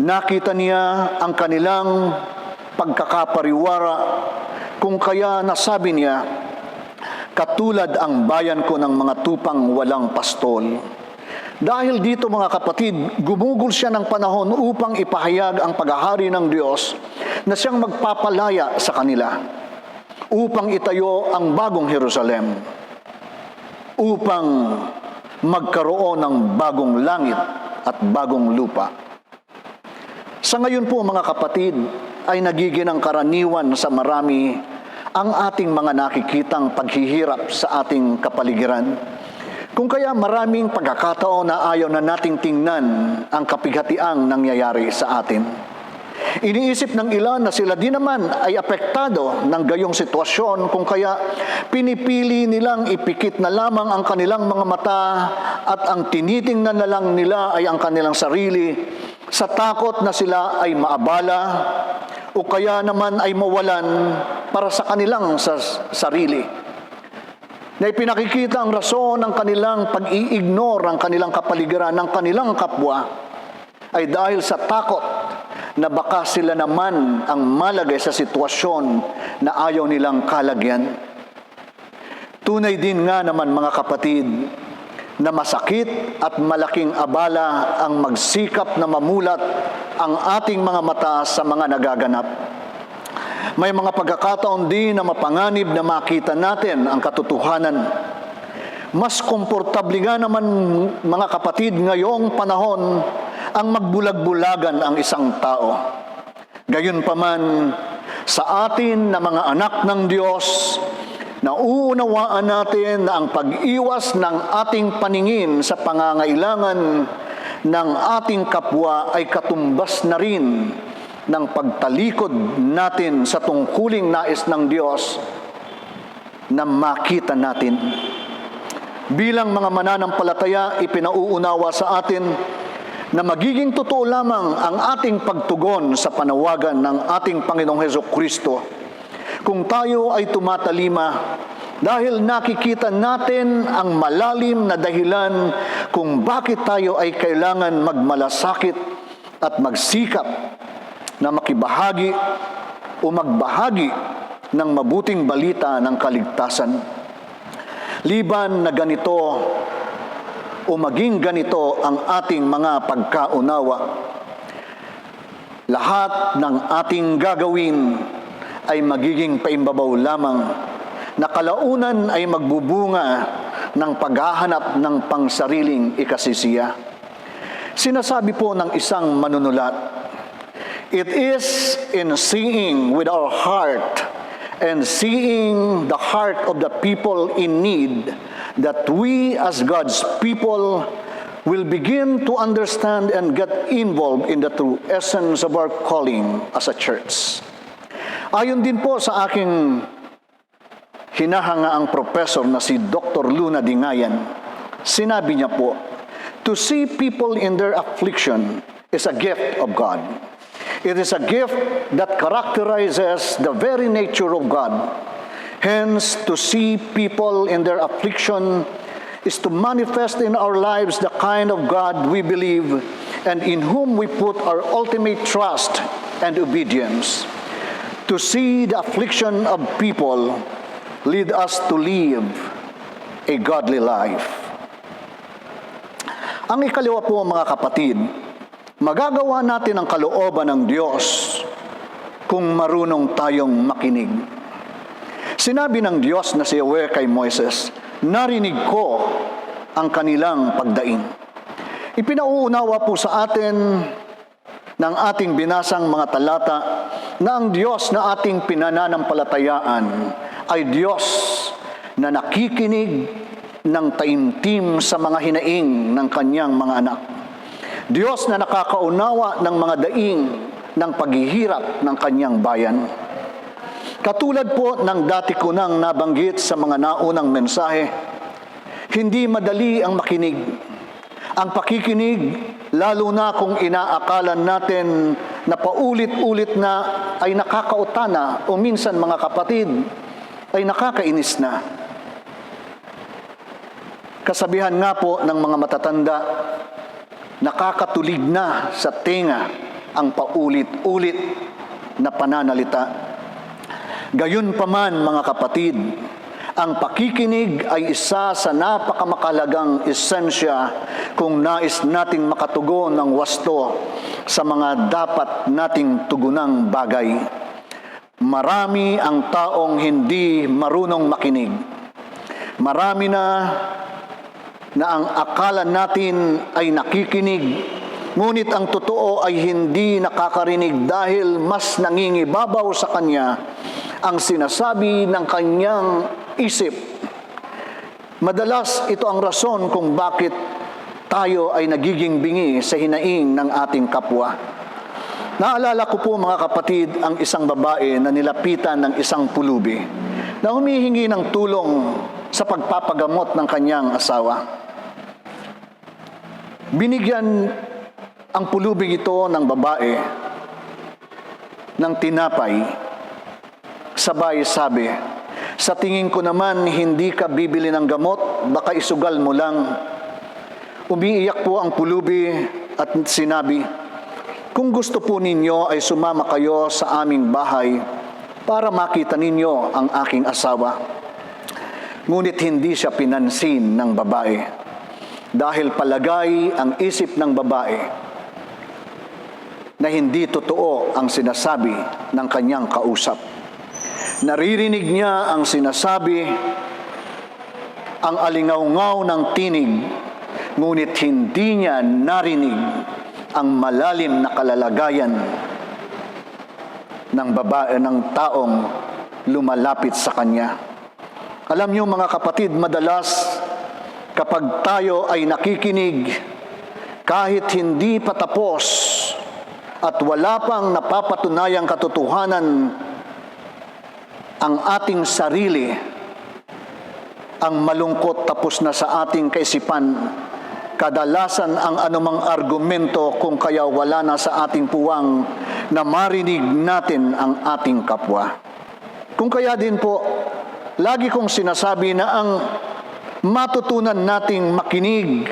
Speaker 7: Nakita niya ang kanilang pagkakapariwara, kung kaya nasabi niya, katulad ang bayan ko ng mga tupang walang pastol. Dahil dito mga kapatid, gumugol siya ng panahon upang ipahayag ang paghahari ng Diyos na siyang magpapalaya sa kanila, upang itayo ang bagong Jerusalem, upang magkaroon ng bagong langit at bagong lupa. Sa ngayon po mga kapatid, ay nagiging ang karaniwan sa marami ang ating mga nakikitang paghihirap sa ating kapaligiran. Kung kaya maraming pagkakataon na ayaw na nating tingnan ang kapighatiang nangyayari sa atin. Iniisip ng ilan na sila din naman ay apektado ng gayong sitwasyon, kung kaya pinipili nilang ipikit na lamang ang kanilang mga mata at ang tinitingnan na lang nila ay ang kanilang sarili sa takot na sila ay maabala o kaya naman ay mawalan para sa kanilang sarili. Na ipinakikita ang rason ng kanilang pag-i-ignore ang kanilang kapaligiran, ng kanilang kapwa, ay dahil sa takot na baka sila naman ang malagay sa sitwasyon na ayaw nilang kalagyan. Tunay din nga naman mga kapatid, na masakit at malaking abala ang magsikap na mamulat ang ating mga mata sa mga nagaganap. May mga pagkakataon din na mapanganib na makita natin ang katotohanan. Mas komportable nga naman mga kapatid ngayong panahon ang magbulag-bulagan ang isang tao. Gayunpaman, sa atin na mga anak ng Diyos, nauunawaan natin na ang pag-iwas ng ating paningin sa pangangailangan ng ating kapwa ay katumbas na rin ng pagtalikod natin sa tungkuling nais ng Diyos na makita natin. Bilang mga mananampalataya, ipinauunawa sa atin na magiging totoo lamang ang ating pagtugon sa panawagan ng ating Panginoong Hesukristo kung tayo ay tumatalima dahil nakikita natin ang malalim na dahilan kung bakit tayo ay kailangan magmalasakit at magsikap na makibahagi o magbahagi ng mabuting balita ng kaligtasan. Liban na ganito o maging ganito ang ating mga pagkaunawa, lahat ng ating gagawin ay magiging paimbabaw lamang, na kalaunan ay magbubunga ng paghahanap ng pangsariling ikasisiya. Sinasabi po ng isang manunulat, "It is in seeing with our heart and seeing the heart of the people in need that we as God's people will begin to understand and get involved in the true essence of our calling as a church." Ayon din po sa aking hinahangaang professor na si Dr. Luna Dingayan, sinabi niya po, "To see people in their affliction is a gift of God. It is a gift that characterizes the very nature of God. Hence, to see people in their affliction is to manifest in our lives the kind of God we believe and in whom we put our ultimate trust and obedience. To see the affliction of people lead us to live a godly life." Ang ikalawa po, mga kapatid, magagawa natin ang kalooban ng Diyos kung marunong tayong makinig. Sinabi ng Diyos na si Yahweh kay Moises, "Narinig ko ang kanilang pagdaing." Ipinauunawa po sa atin ng ating binasang mga talata na ang Diyos na ating pinananampalatayaan ay Diyos na nakikinig ng taimtim sa mga hinaing ng kanyang mga anak. Diyos na nakakaunawa ng mga daing ng paghihirap ng kanyang bayan. Katulad po ng dati ko nang nabanggit sa mga naunang mensahe, hindi madali ang makinig. Ang pakikinig, lalo na kung inaakalan natin na paulit-ulit na ay nakakautana o minsan, mga kapatid, ay nakakainis na. Kasabihan nga po ng mga matatanda, nakakatulig na sa tenga ang paulit-ulit na pananalita. Gayunpaman, mga kapatid, ang pakikinig ay isa sa napakamakalagang esensya kung nais nating makatugon ng wasto sa mga dapat nating tugunang bagay. Marami ang taong hindi marunong makinig. Marami na ang akala natin ay nakikinig, ngunit ang totoo ay hindi nakakarinig dahil mas nangingibabaw sa kanya ang sinasabi ng kanyang isip. Madalas ito ang rason kung bakit tayo ay nagiging bingi sa hinaing ng ating kapwa. Naalala ko po, mga kapatid, ang isang babae na nilapitan ng isang pulubi na humihingi ng tulong sa pagpapagamot ng kanyang asawa. Binigyan ang pulubing ito ng babae ng tinapay. Sabay sabi, "Sa tingin ko naman, hindi ka bibili ng gamot, baka isugal mo lang." Umiiyak po ang pulubi at sinabi, "Kung gusto po ninyo ay sumama kayo sa aming bahay para makita ninyo ang aking asawa." Ngunit hindi siya pinansin ng babae dahil palagay ang isip ng babae na hindi totoo ang sinasabi ng kanyang kausap. Naririnig niya ang sinasabi, ang alingaw-ngaw ng tinig, ngunit hindi niya narinig ang malalim na kalalagayan ng babae, ng taong lumalapit sa kanya. Alam niyo, mga kapatid, madalas kapag tayo ay nakikinig, kahit hindi pa tapos at wala pang napapatunayang katotohanan ang ating sarili, ang malungkot tapos na sa ating kaisipan. Kadalasan ang anumang argumento kung kaya wala na sa ating puwang na marinig natin ang ating kapwa. Kung kaya din po, lagi kong sinasabi na ang matutunan nating makinig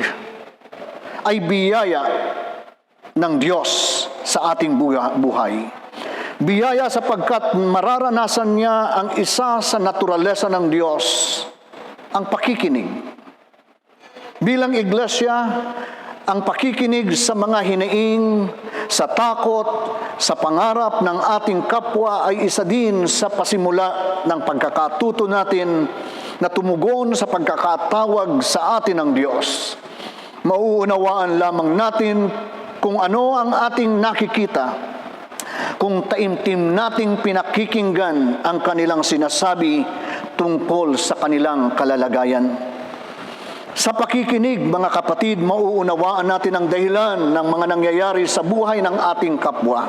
Speaker 7: ay biyaya ng Diyos sa ating buhay. Biyaya sapagkat mararanasan niya ang isa sa naturalesa ng Diyos, ang pakikinig. Bilang iglesia, Ang pakikinig sa mga hinaing, sa takot, sa pangarap ng ating kapwa ay isa din sa pasimula ng pagkakatuto natin na tumugon sa pagkakatawag sa atin ng Diyos. Mauunawaan lamang natin kung ano ang ating nakikita, kung taimtim nating pinakikinggan ang kanilang sinasabi tungkol sa kanilang kalalagayan. Sa pakikinig, mga kapatid, mauunawaan natin ang dahilan ng mga nangyayari sa buhay ng ating kapwa.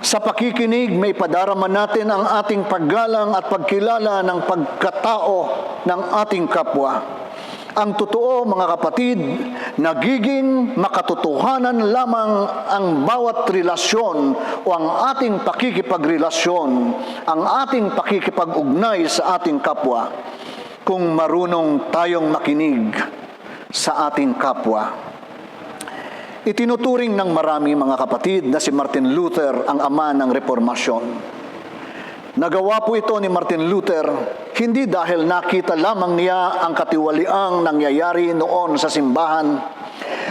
Speaker 7: Sa pakikinig, may padarama natin ang ating paggalang at pagkilala ng pagkatao ng ating kapwa. Ang totoo, mga kapatid, nagiging makatotohanan lamang ang bawat relasyon o ang ating pakikipagrelasyon, ang ating pakikipag-ugnay sa ating kapwa, kung marunong tayong makinig sa ating kapwa. Itinuturing ng marami, mga kapatid, na si Martin Luther ang ama ng Reformasyon. Nagawa po ito ni Martin Luther hindi dahil nakita lamang niya ang katiwaliang nangyayari noon sa simbahan,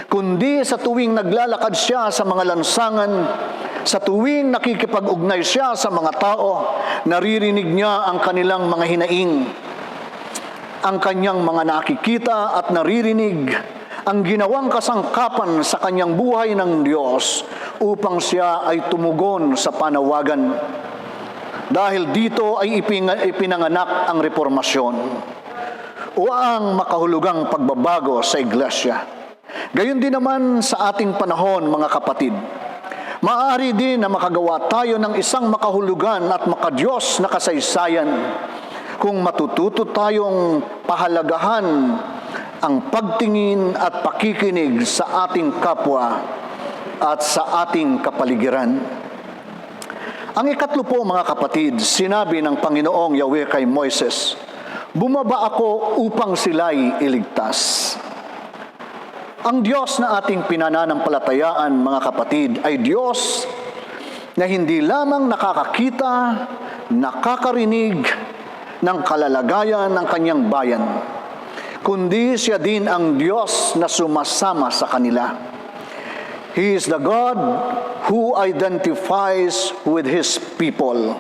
Speaker 7: kundi sa tuwing naglalakad siya sa mga lansangan, sa tuwing nakikipag-ugnay siya sa mga tao, naririnig niya ang kanilang mga hinaing, ang kanyang mga nakikita at naririnig, ang ginawang kasangkapan sa kanyang buhay ng Diyos upang siya ay tumugon sa panawagan. Dahil dito ay ipinanganak ang reformasyon o ang makahulugang pagbabago sa iglesia. Gayon din naman sa ating panahon, mga kapatid. Maaari din na makagawa tayo ng isang makahulugan at makadiyos na kasaysayan kung matututo tayong pahalagahan ang pagtingin at pakikinig sa ating kapwa at sa ating kapaligiran. Ang ikatlo po, mga kapatid, sinabi ng Panginoong Yahweh kay Moises, "Bumaba ako upang sila'y iligtas." Ang Diyos na ating pinananampalatayaan, mga kapatid, ay Diyos na hindi lamang nakakakita, nakakarinig ng kalalagayan ng kanyang bayan, kundi siya din ang Diyos na sumasama sa kanila. He is the God who identifies with His people.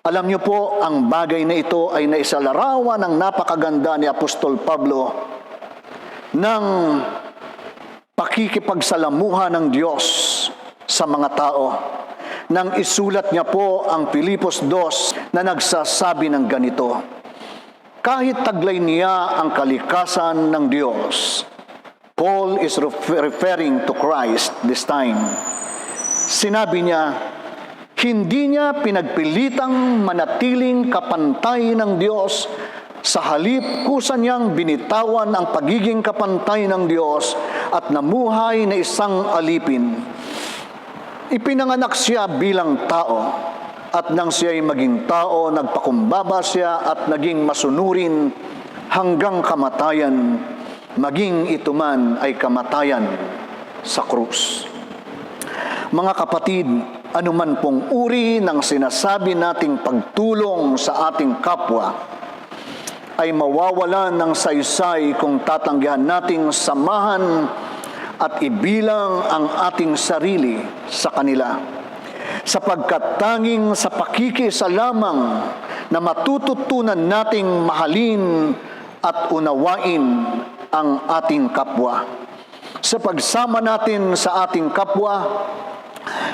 Speaker 7: Alam niyo po, ang bagay na ito ay naisalarawan ng napakaganda ni Apostol Pablo ng pakikipagsalamuha ng Diyos sa mga tao. Nang isulat niya po ang Filipos 2 na nagsasabi ng ganito, "Kahit taglay niya ang kalikasan ng Diyos," Paul is referring to Christ this time. Sinabi niya, hindi niya pinagpilitang manatiling kapantay ng Diyos, sa halip kusa niyang binitawan ang pagiging kapantay ng Diyos at namuhay na isang alipin. Ipinanganak siya bilang tao, at nang siya'y maging tao, nagpakumbaba siya at naging masunurin hanggang kamatayan, maging ito man ay kamatayan sa krus. Mga kapatid, anuman pong uri ng sinasabi nating pagtulong sa ating kapwa ay mawawalan ng saysay kung tatanggihan nating samahan at ibilang ang ating sarili sa kanila. Sapagkat tanging sa pakikisa lamang na matututunan nating mahalin at unawain ang ating kapwa. Sa pagsama natin sa ating kapwa,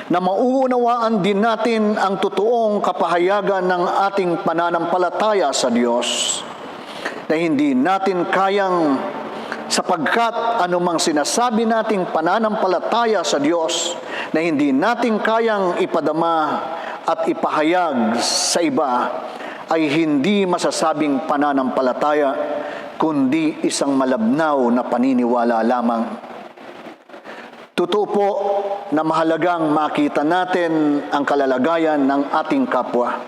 Speaker 7: na mauunawaan din natin ang totoong kapahayagan ng ating pananampalataya sa Diyos, na hindi natin kayang, sapagkat anumang sinasabi nating pananampalataya sa Diyos, na hindi natin kayang ipadama at ipahayag sa iba, ay hindi masasabing pananampalataya, kundi isang malabnaw na paniniwala lamang. Totoo po na mahalagang makita natin ang kalalagayan ng ating kapwa.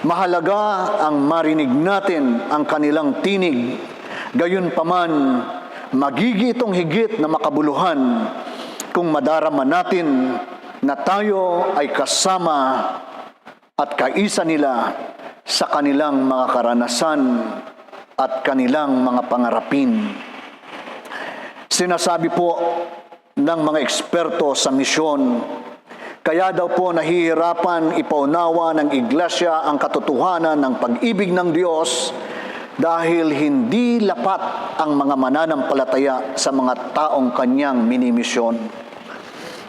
Speaker 7: Mahalaga ang marinig natin ang kanilang tinig. Gayunpaman, magigitong higit na makabuluhan kung madarama natin na tayo ay kasama at kaisa nila sa kanilang mga karanasan at kanilang mga pangarapin. Sinasabi po ng mga eksperto sa misyon, kaya daw po nahihirapan ipaunawa ng iglesia ang katotohanan ng pag-ibig ng Diyos dahil hindi lapat ang mga mananampalataya sa mga taong kanyang minimisyon.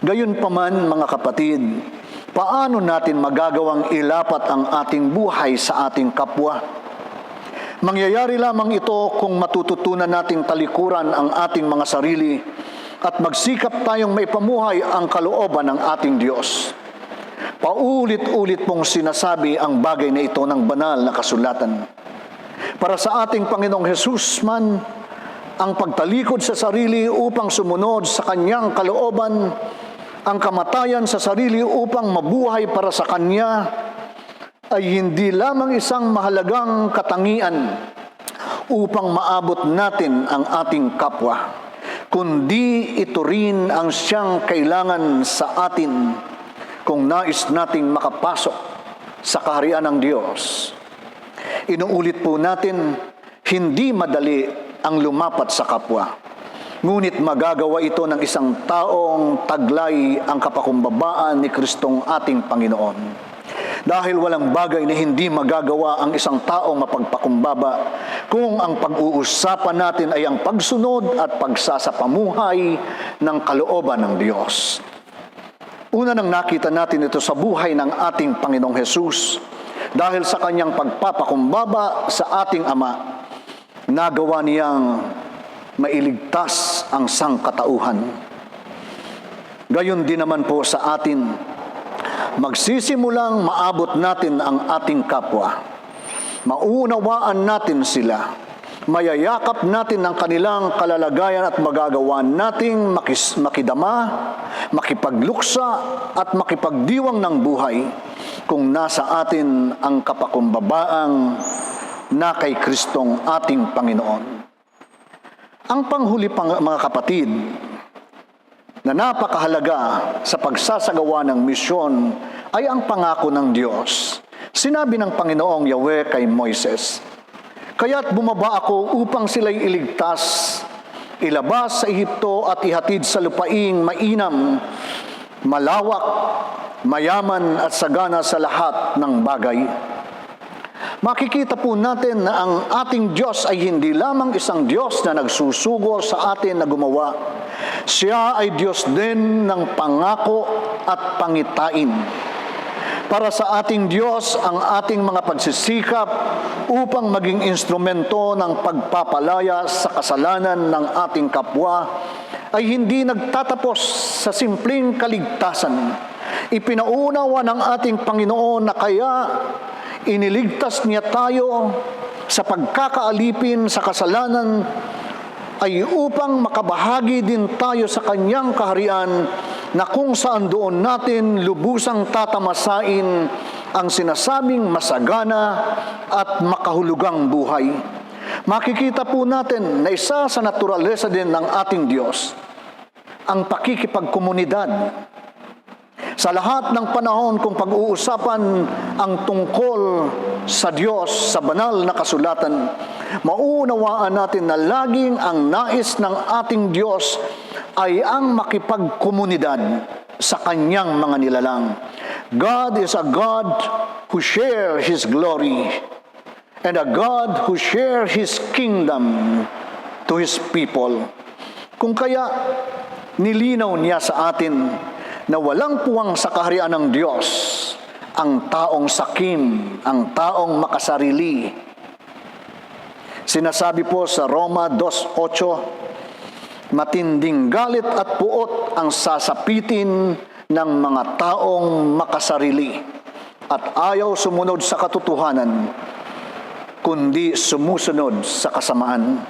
Speaker 7: Gayunpaman, mga kapatid, paano natin magagawang ilapat ang ating buhay sa ating kapwa? Mangyayari lamang ito kung matututunan nating talikuran ang ating mga sarili at magsikap tayong maipamuhay ang kalooban ng ating Diyos. Paulit-ulit pong sinasabi ang bagay na ito ng banal na kasulatan. Para sa ating Panginoong Hesus man, ang pagtalikod sa sarili upang sumunod sa kanyang kalooban, ang kamatayan sa sarili upang mabuhay para sa kanya, ay hindi lamang isang mahalagang katangian upang maabot natin ang ating kapwa, kundi ito rin ang siyang kailangan sa atin kung nais nating makapasok sa kaharian ng Diyos. Inuulit po natin, hindi madali ang lumapat sa kapwa. Ngunit magagawa ito ng isang taong taglay ang kapakumbabaan ni Kristong ating Panginoon. Dahil walang bagay na hindi magagawa ang isang taong mapagpakumbaba kung ang pag-uusapan natin ay ang pagsunod at pagsasapamuhay ng kalooban ng Diyos. Una nang nakita natin ito sa buhay ng ating Panginoong Hesus. Dahil sa kanyang pagpapakumbaba sa ating Ama, nagawa niyang mailigtas ang sangkatauhan. Gayon din naman po sa atin, magsisimulang maabot natin ang ating kapwa. Mauunawaan natin sila. Mayayakap natin ang kanilang kalalagayan at magagawa nating makidama, makipagluksa at makipagdiwang ng buhay kung nasa atin ang kapakumbabaang na kay Kristong ating Panginoon. Ang panghuli mga kapatid, na napakahalaga sa pagsasagawa ng misyon ay ang pangako ng Diyos. Sinabi ng Panginoong Yahweh kay Moises, "Kaya't bumaba ako upang sila'y iligtas, ilabas sa Ehipto at ihatid sa lupaing mainam, malawak, mayaman at sagana sa lahat ng bagay." Makikita po natin na ang ating Diyos ay hindi lamang isang Diyos na nagsusugo sa atin na gumawa. Siya ay Diyos din ng pangako at pangitain. Para sa ating Diyos, ang ating mga pagsisikap upang maging instrumento ng pagpapalaya sa kasalanan ng ating kapwa ay hindi nagtatapos sa simpleng kaligtasan. Ipinaunawa ng ating Panginoon na kaya iniligtas niya tayo sa pagkakaalipin sa kasalanan ay upang makabahagi din tayo sa kanyang kaharian na kung saan doon natin lubusang tatamasain ang sinasabing masagana at makahulugang buhay. Makikita po natin na isa sa naturalesa din ng ating Diyos ang pakikipagkomunidad. Sa lahat ng panahon kung pag-uusapan ang tungkol sa Diyos sa banal na kasulatan, mauunawaan natin na laging ang nais ng ating Diyos ay ang makipagkomunidad sa kanyang mga nilalang. God is a God who shares His glory and a God who shares His kingdom to His people. Kung kaya nilinaw niya sa atin na walang puwang sa kaharian ng Diyos ang taong sakim, ang taong makasarili. Sinasabi po sa Roma 2:8, matinding galit at puot ang sasapitin ng mga taong makasarili at ayaw sumunod sa katotohanan, kundi sumusunod sa kasamaan.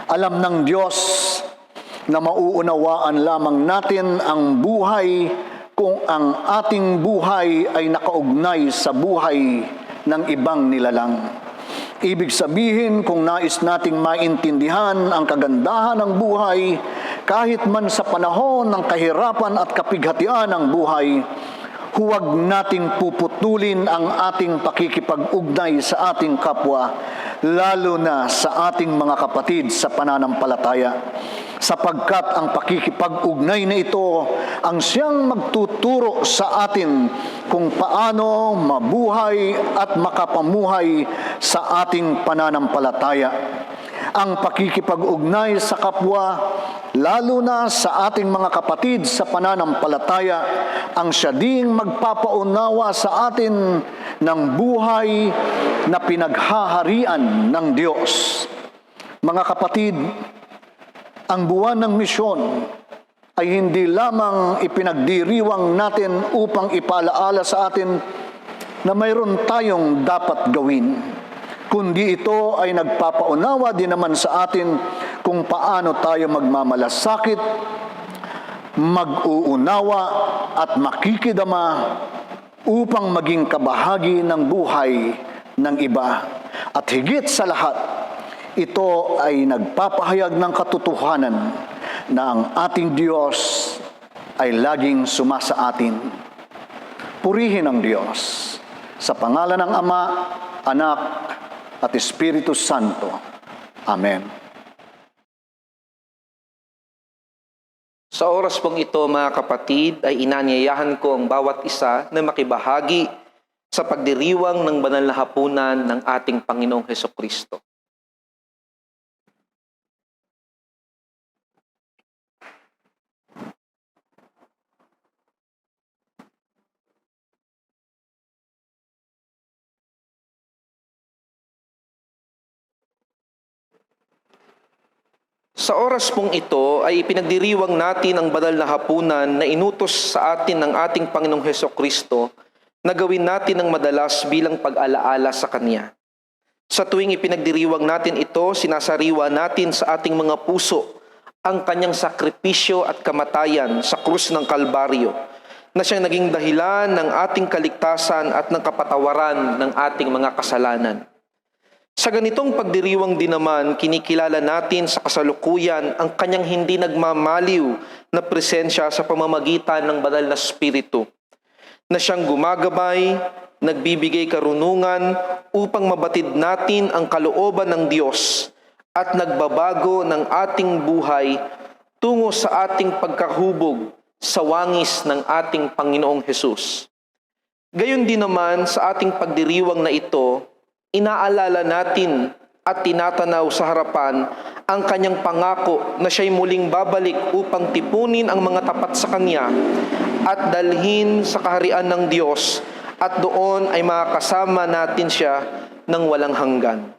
Speaker 7: Alam ng Diyos na mauunawaan lamang natin ang buhay kung ang ating buhay ay nakaugnay sa buhay ng ibang nilalang. Ibig sabihin, kung nais nating maintindihan ang kagandahan ng buhay, kahit man sa panahon ng kahirapan at kapighatian ng buhay, huwag nating puputulin ang ating pakikipag-ugnay sa ating kapwa, lalo na sa ating mga kapatid sa pananampalataya. sapagkat ang pakikipag-ugnay na ito ang siyang magtuturo sa atin kung paano mabuhay at makapamuhay sa ating pananampalataya. Ang pakikipag-ugnay sa kapwa, lalo na sa ating mga kapatid sa pananampalataya, ang siya ding magpapaunawa sa atin ng buhay na pinaghaharian ng Diyos. Mga kapatid, ang buwan ng misyon ay hindi lamang ipinagdiriwang natin upang ipaalaala sa atin na mayroon tayong dapat gawin, kundi ito ay nagpapaunawa din naman sa atin kung paano tayo magmamalasakit, mag-uunawa at makikidama upang maging kabahagi ng buhay ng iba. At higit sa lahat, ito ay nagpapahayag ng katotohanan na ang ating Diyos ay laging sumasa atin. Purihin ang Diyos sa pangalan ng Ama, Anak, at Espiritu Santo. Amen.
Speaker 8: Sa oras pong ito, mga kapatid, ay inanyayahan ko ang bawat isa na makibahagi sa pagdiriwang ng banal na hapunan ng ating Panginoong Hesukristo. Sa oras pong ito ay pinagdiriwang natin ang banal na hapunan na inutos sa atin ng ating Panginoong Hesukristo na gawin natin ng madalas bilang pag-alaala sa Kanya. Sa tuwing ipinagdiriwang natin ito, sinasariwa natin sa ating mga puso ang Kanyang sakripisyo at kamatayan sa krus ng Kalbaryo, na siyang naging dahilan ng ating kaligtasan at ng kapatawaran ng ating mga kasalanan. Sa ganitong pagdiriwang din naman, kinikilala natin sa kasalukuyan ang Kanyang hindi nagmamaliw na presensya sa pamamagitan ng banal na Espiritu, na siyang gumagabay, nagbibigay karunungan upang mabatid natin ang kalooban ng Diyos at nagbabago ng ating buhay tungo sa ating pagkahubog sa wangis ng ating Panginoong Hesus. Gayon din naman sa ating pagdiriwang na ito, inaalala natin at tinatanaw sa harapan ang Kanyang pangako na siya'y muling babalik upang tipunin ang mga tapat sa Kanya at dalhin sa kaharian ng Diyos, at doon ay makakasama natin siya ng walang hanggan.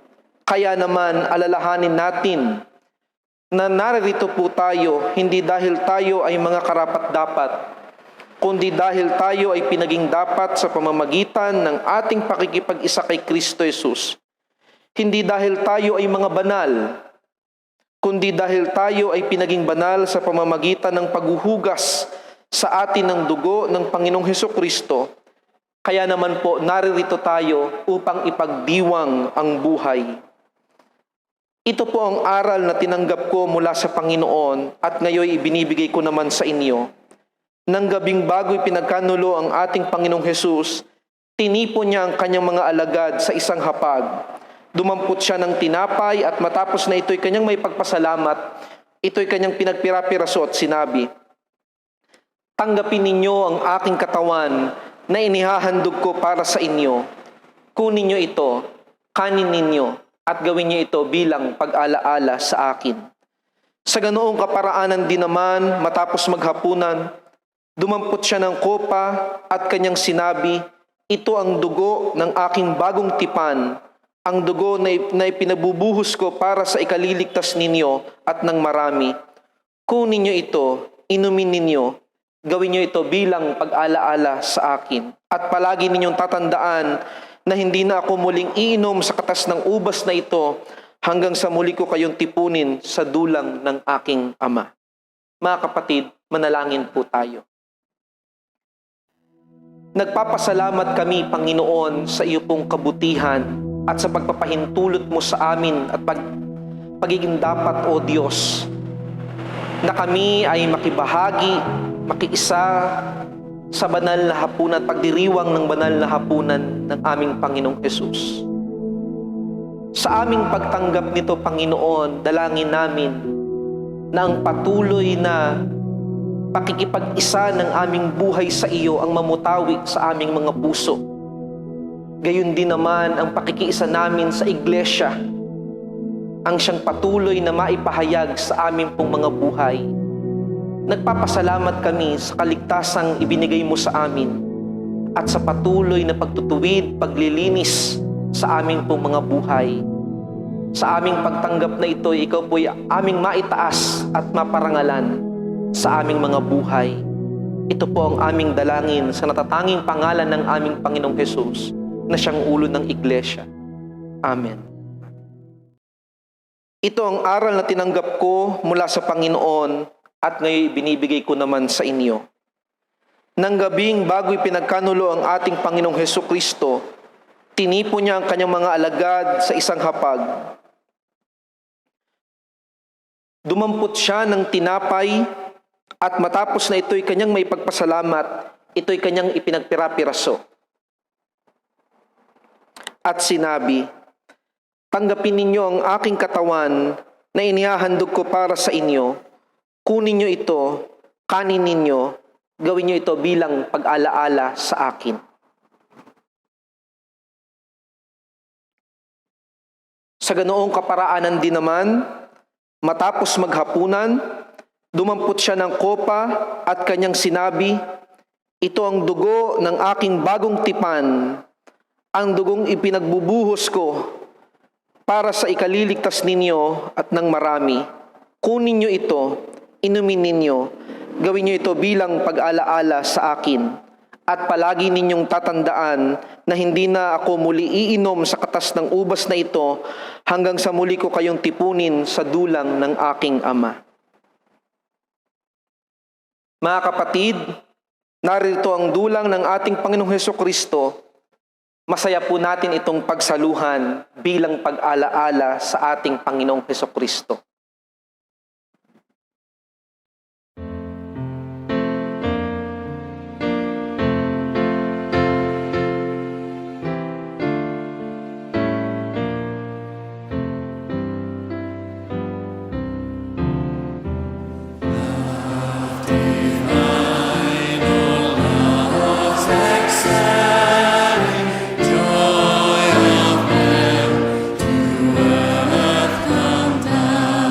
Speaker 8: Kaya naman alalahanin natin na naririto po tayo hindi dahil tayo ay mga karapat-dapat, kundi dahil tayo ay pinaging dapat sa pamamagitan ng ating pakikipag-isa kay Kristo Jesus. Hindi dahil tayo ay mga banal, kundi dahil tayo ay pinaging banal sa pamamagitan ng paghuhugas sa atin ng dugo ng Panginoong Hesukristo. Kaya naman po naririto tayo upang ipagdiwang ang buhay. Ito po ang aral na tinanggap ko mula sa Panginoon at ngayon ibinibigay ko naman sa inyo. Nang gabing bago'y pinagkanulo ang ating Panginoong Hesus, tinipon niya ang Kanyang mga alagad sa isang hapag. Dumampot siya ng tinapay at matapos na ito'y Kanyang may pagpasalamat, ito'y Kanyang pinagpira-piraso at sinabi, "Tanggapin ninyo ang aking katawan na inihahandog ko para sa inyo. Kunin niyo ito, kanin ninyo, at gawin niyo ito bilang pag-alaala sa akin." Sa ganoong kaparaanan din naman, matapos maghapunan, dumampot siya ng kopa at Kanyang sinabi, "Ito ang dugo ng aking bagong tipan, ang dugo na ipinabubuhos ko para sa ikaliligtas ninyo at ng marami. Kunin niyo ito, inumin ninyo, gawin niyo ito bilang pag-alaala sa akin. At palagi ninyong tatandaan na hindi na ako muling iinom sa katas ng ubas na ito hanggang sa muli ko kayong tipunin sa dulang ng aking Ama." Mga kapatid, manalangin po tayo. Nagpapasalamat kami, Panginoon, sa iyo pong kabutihan at sa pagpapahintulot mo sa amin at pagiging dapat, O Diyos, na kami ay makibahagi, makiisa sa banal na hapunan, pagdiriwang ng banal na hapunan ng aming Panginoong Hesus. Sa aming pagtanggap nito, Panginoon, dalangin namin na ang patuloy na pakikipag-isa ng aming buhay sa iyo ang mamutawi sa aming mga puso. Gayon din naman ang pakikiisa namin sa iglesia, ang siyang patuloy na maipahayag sa aming pong mga buhay. Nagpapasalamat kami sa kaligtasang ibinigay mo sa amin at sa patuloy na pagtutuwid, paglilinis sa aming pong mga buhay. Sa aming pagtanggap na ito, ikaw po'y aming maitaas at maparangalan sa aming mga buhay. Ito po ang aming dalangin sa natatanging pangalan ng aming Panginoong Hesus na siyang ulo ng iglesia. Amen. Ito ang aral na tinanggap ko mula sa Panginoon at ngayon binibigay ko naman sa inyo. Nang gabing bago'y pinagkanulo ang ating Panginoong Hesukristo, tinipo niya ang kanyang mga alagad sa isang hapag. Dumampot siya ng tinapay at matapos na ito'y kanyang may pagpasalamat, ito'y kanyang ipinagpirapiraso. At sinabi, tanggapin ninyo ang aking katawan na inihahandog ko para sa inyo. Kunin nyo ito, kanin ninyo, gawin nyo ito bilang pag-alaala sa akin. Sa ganoong kaparaanan din naman, matapos maghapunan, dumampot siya ng kopa at kanyang sinabi, ito ang dugo ng aking bagong tipan, ang dugong ipinagbubuhos ko para sa ikaliligtas ninyo at ng marami. Kunin nyo ito, inumin ninyo, gawin nyo ito bilang pag-alaala sa akin. At palagi ninyong tatandaan na hindi na ako muli iinom sa katas ng ubas na ito hanggang sa muli ko kayong tipunin sa dulang ng aking Ama. Mga kapatid, narito ang dulang ng ating Panginoong Hesukristo. Masaya po natin itong pagsaluhan bilang pag-alaala sa ating Panginoong Hesukristo.
Speaker 6: Joy of men to earth come down.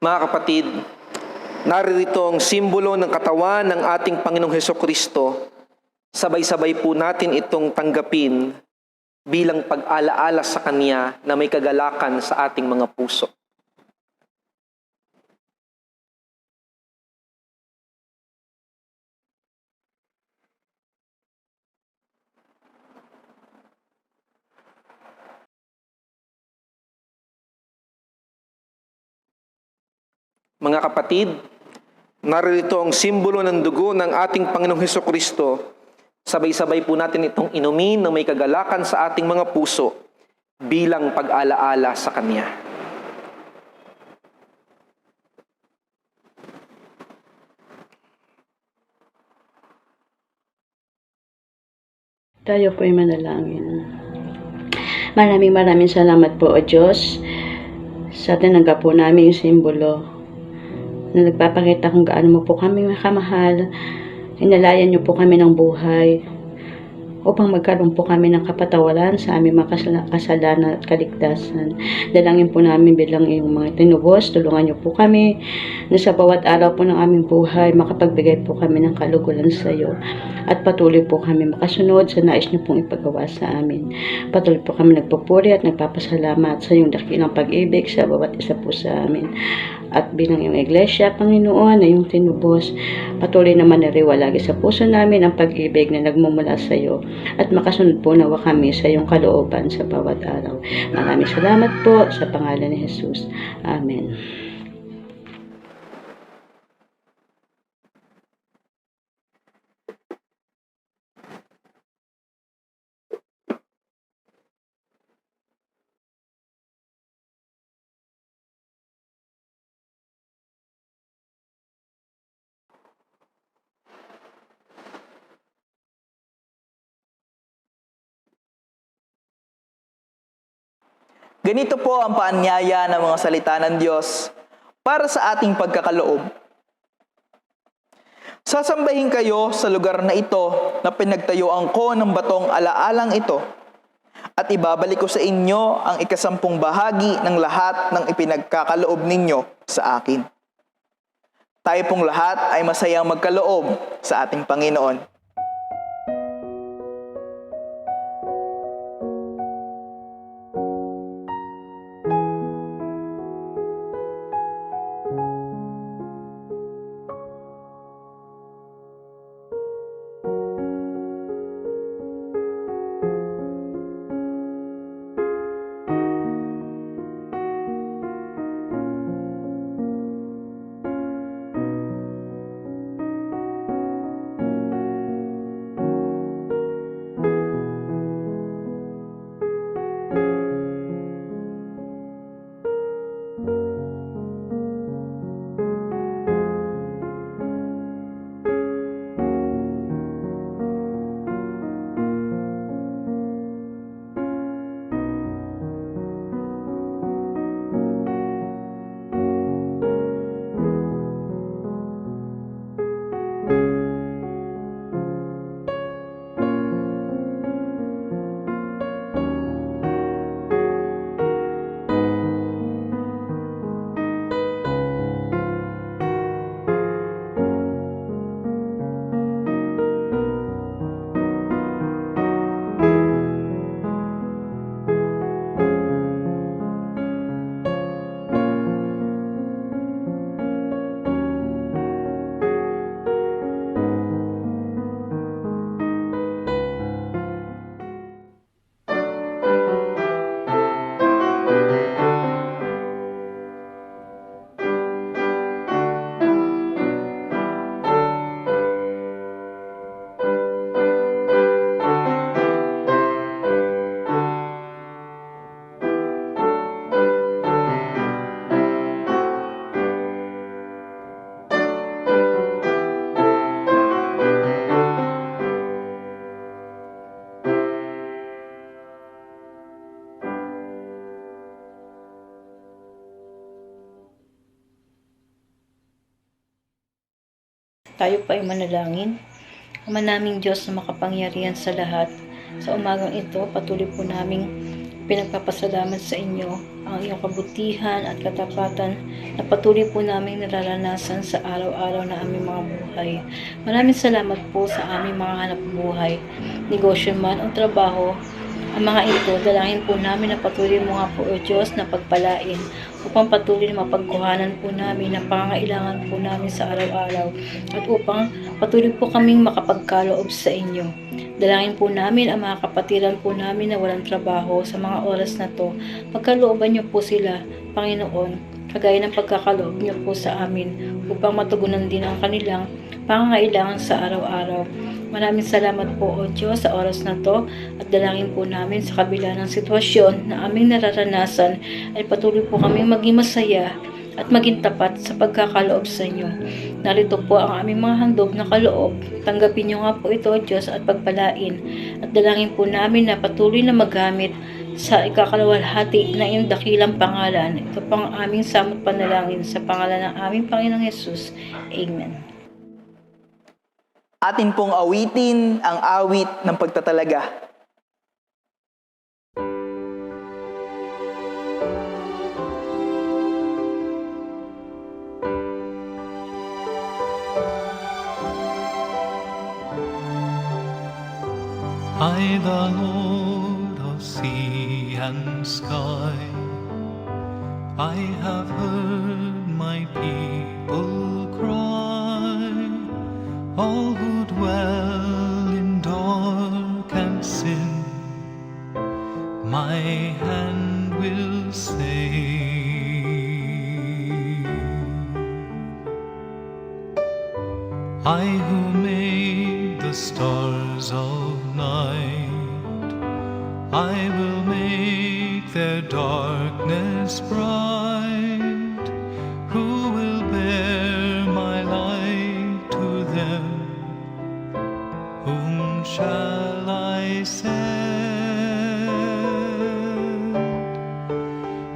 Speaker 8: Mga kapatid, naririto ang simbolo ng katawan ng ating Panginoong Hesukristo. Sabay-sabay po natin itong tanggapin bilang pag-alaala sa Kanya na may kagalakan sa ating mga puso. Mga kapatid, naririto ang simbolo ng dugo ng ating Panginoong Hesukristo. Sabay-sabay po natin itong inumin na may kagalakan sa ating mga puso bilang pag-alaala sa Kanya.
Speaker 9: Tayo po ay manalangin. Maraming salamat po, O Diyos, sa tinanggap po namin yung simbolo na nagpapakita kung gaano mo po kami makamahal. Inalayan niyo po kami ng buhay upang magkaroon po kami ng kapatawaran sa aming mga kasalanan at kaligtasan. Dalangin po namin bilang iyong mga tinubos, tulungan niyo po kami na sa bawat araw po ng aming buhay, makapagbigay po kami ng kalugulan sa iyo at patuloy po kami makasunod sa nais niyo pong ipagawa sa amin. Patuloy po kami nagpupuri at nagpapasalamat sa iyong dakilang pag-ibig sa bawat isa po sa amin. At bilang iyong iglesia, Panginoon, na iyong tinubos, patuloy naman nariwa lagi sa puso namin ang pag-ibig na nagmumula sa iyo at makasunod po nawa kami sa iyong kalooban sa bawat araw. Maraming salamat po sa pangalan ni Jesus. Amen.
Speaker 1: Ganito po ang paanyaya ng mga salita ng Diyos para sa ating pagkakaloob. Sasambahin kayo sa lugar na ito na pinagtayuan ko ng batong alaalang ito at ibabalik ko sa inyo ang 10 bahagi ng lahat ng ipinagkakaloob ninyo sa akin. Tayo pong lahat ay masayang magkaloob sa ating Panginoon.
Speaker 9: Tayo pa ay manalangin. Ama naming Diyos na makapangyarihan sa lahat, sa umagang ito, patuloy po naming pinagpapasalamat sa inyo ang iyong kabutihan at katapatan na patuloy po namin nararanasan sa araw-araw na aming mga buhay. Maraming salamat po sa aming mga hanap buhay, negosyo man o trabaho. Ang mga ito, dalangin po namin na patuloy mo nga po, O Diyos, na pagpalain upang patuloy na mapagkuhanan po namin ang pangangailangan po namin sa araw-araw at upang patuloy po kaming makapagkaloob sa inyo. Dalangin po namin ang mga kapatiran po namin na walang trabaho sa mga oras na to. Pagkalooban niyo po sila, Panginoon, kagaya ng pagkakaloob niyo po sa amin upang matugunan din ang kanilang pangangailangan sa araw-araw. Maraming salamat po, O Diyos, sa oras na to at dalangin po namin sa kabila ng sitwasyon na aming nararanasan ay patuloy po kaming maging masaya at maging tapat sa pagkakaloob sa inyo. Narito po ang aming mga handog na kaloob. Tanggapin niyo nga po ito, O Diyos, at pagpalain. At dalangin po namin na patuloy na magamit sa ikakalawalhati na iyong dakilang pangalan. Ito po ang aming samot panalangin sa pangalan ng aming Panginoong Yesus. Amen.
Speaker 1: Atin pong awitin ang awit ng pagtatalaga.
Speaker 10: I, the Lord of sea and sky, I have heard my people cry, all who dwell in dark and sin, my hand will save. I who made the stars of night, I will make their darkness bright. Who will bear my light to them? Whom shall I send?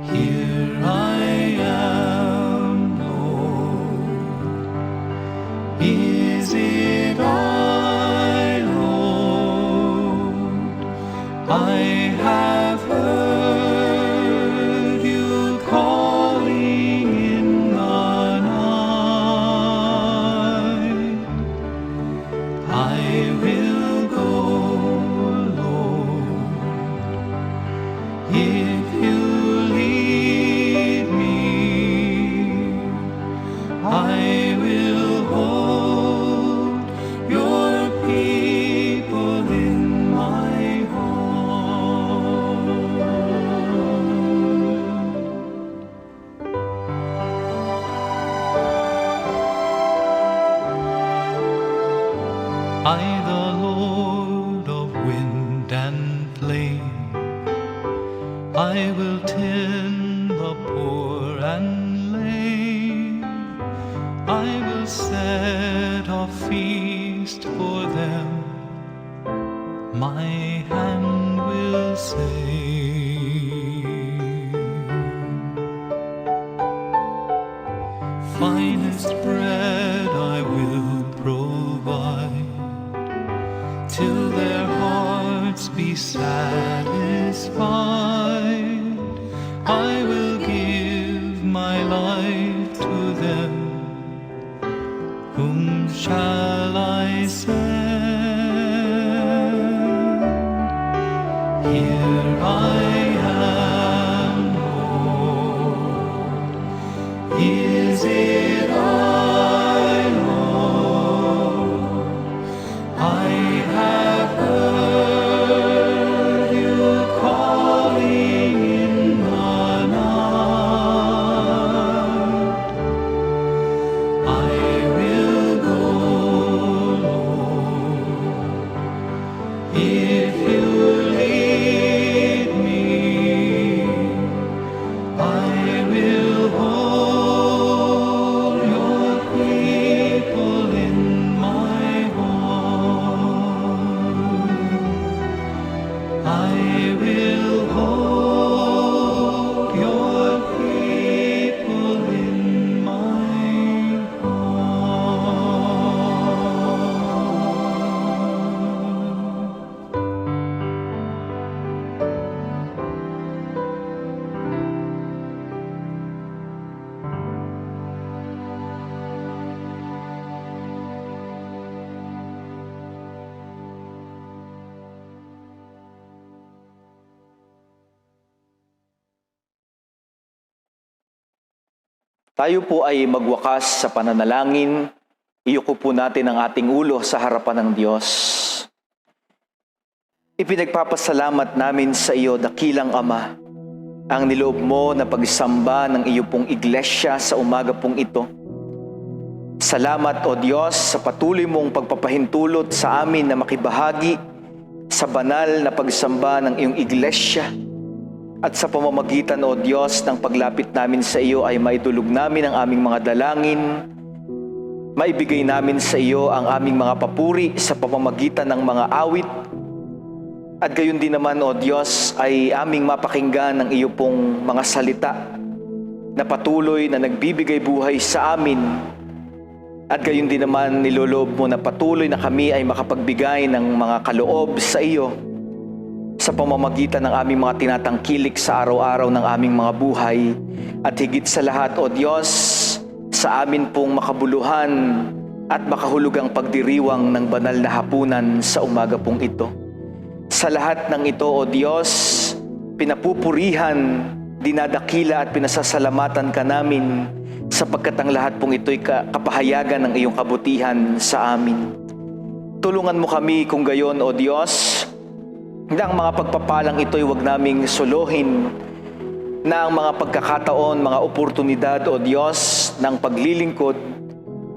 Speaker 10: Here I am, Lord. Is it I, Lord? I have heard you calling in the night. I will go, Lord, if you lead me. I will hold your people in my heart. I, the Lord of wind and flame, I will tend the poor and lame. I will set a feast for them, my hand will save. Finest bread I will provide, till their hearts be satisfied. I will give my life to them. Whom shall I send? Here I am, Lord. Is it I, Lord? I have heard you calling in the night. I will go, Lord, if you lead me. I will hold your people in my heart. I will hold your people in my heart.
Speaker 11: Tayo po ay magwakas sa pananalangin. Iyuko po natin ang ating ulo sa harapan ng Diyos. Ipinagpapasalamat namin sa iyo, dakilang Ama, ang niloob mo na pagsamba ng iyo pong iglesia sa umaga pong ito. Salamat, O Diyos, sa patuloy mong pagpapahintulot sa amin na makibahagi sa banal na pagsamba ng iyong iglesia. At sa pamamagitan, O Diyos, ng paglapit namin sa iyo ay maidulog namin ang aming mga dalangin, maibigay namin sa iyo ang aming mga papuri sa pamamagitan ng mga awit, at gayon din naman, O Diyos, ay aming mapakinggan ang iyo pong mga salita na patuloy na nagbibigay buhay sa amin. At gayon din naman niloloob mo na patuloy na kami ay makapagbigay ng mga kaloob sa iyo sa pamamagitan ng aming mga tinatangkilik sa araw-araw ng aming mga buhay. At higit sa lahat, O Diyos, sa amin pong makabuluhan at makahulugang pagdiriwang ng banal na hapunan sa umaga pong ito. Sa lahat ng ito, O Diyos, pinapupurihan, dinadakila at pinasasalamatan ka namin sapagkat ang lahat pong ito'y kapahayagan ng iyong kabutihan sa amin. Tulungan mo kami kung gayon, O Diyos, na ang mga pagpapalang ito'y huwag naming solohin, na ang mga pagkakataon, mga oportunidad, O Diyos, ng paglilingkod,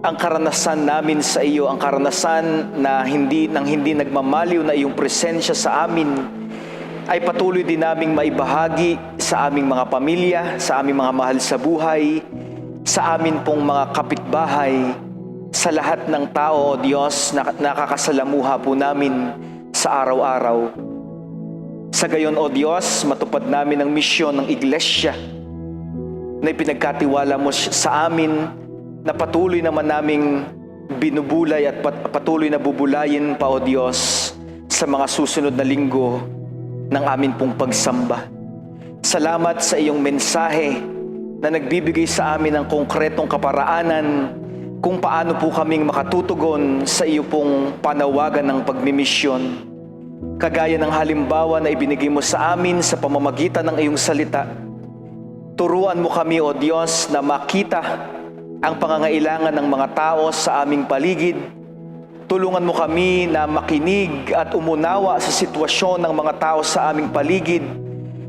Speaker 11: ang karanasan namin sa iyo, ang karanasan na hindi nagmamaliw na iyong presensya sa amin, ay patuloy din naming maibahagi sa aming mga pamilya, sa aming mga mahal sa buhay, sa amin pong mga kapitbahay, sa lahat ng tao, O Diyos, na nakakasalamuha po namin sa araw-araw. Sa gayon, O Diyos, matupad namin ang misyon ng iglesia na ipinagkatiwala mo sa amin, na patuloy naman naming binubulay at patuloy na bubulayin pa, O Diyos, sa mga susunod na linggo ng amin pong pagsamba. Salamat sa iyong mensahe na nagbibigay sa amin ng konkretong kaparaanan kung paano po kaming makatutugon sa iyo pong panawagan ng pagmimisyon. Kagaya ng halimbawa na ibinigay mo sa amin sa pamamagitan ng iyong salita. Turuan mo kami, O Diyos, na makita ang pangangailangan ng mga tao sa aming paligid. Tulungan mo kami na makinig at umunawa sa sitwasyon ng mga tao sa aming paligid.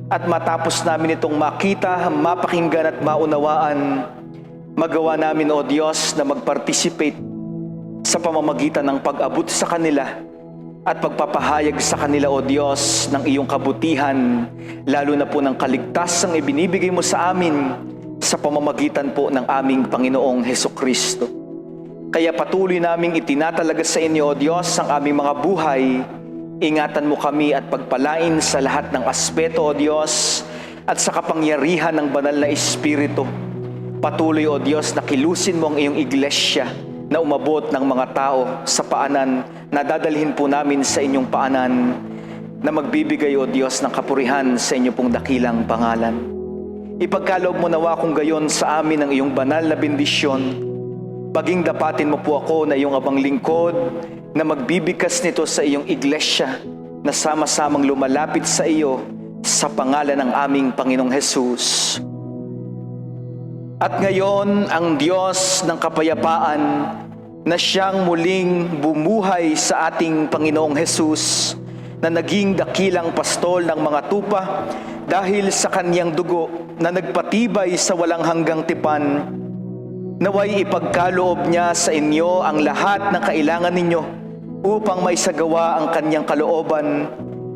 Speaker 11: At matapos namin itong makita, mapakinggan at maunawaan, magawa namin, O Diyos, na mag-participate sa pamamagitan ng pag-abot sa kanila at pagpapahayag sa kanila, O Diyos, ng iyong kabutihan, lalo na po ng kaligtasang ibinibigay mo sa amin sa pamamagitan po ng aming Panginoong Hesukristo. Kaya patuloy naming itinatalaga sa inyo, O Diyos, ang aming mga buhay. Ingatan mo kami at pagpalain sa lahat ng aspeto, O Diyos, at sa kapangyarihan ng banal na Espiritu. Patuloy, O Diyos, na kilusin mo ang iyong iglesia na umabot ng mga tao sa paanan na dadalhin po namin sa inyong paanan, na magbibigay, O Diyos, ng kapurihan sa inyo pong dakilang pangalan. Ipagkaloob mo nawa kung gayon sa amin ang iyong banal na bendisyon. Paging dapatin mo po ako na iyong abang lingkod na magbibigkas nito sa iyong iglesia na sama-samang lumalapit sa iyo sa pangalan ng aming Panginoong Hesus. At ngayon, ang Diyos ng kapayapaan na siyang muling bumuhay sa ating Panginoong Hesus, na naging dakilang pastol ng mga tupa dahil sa kanyang dugo na nagpatibay sa walang hanggang tipan, naway ipagkaloob niya sa inyo ang lahat ng kailangan ninyo upang maisagawa ang kanyang kalooban,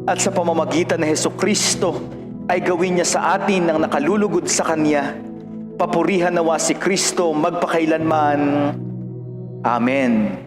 Speaker 11: at sa pamamagitan ng Hesukristo ay gawin niya sa atin ang nakalulugod sa kanya. Papurihan nawa si Kristo magpakailanman. Amen.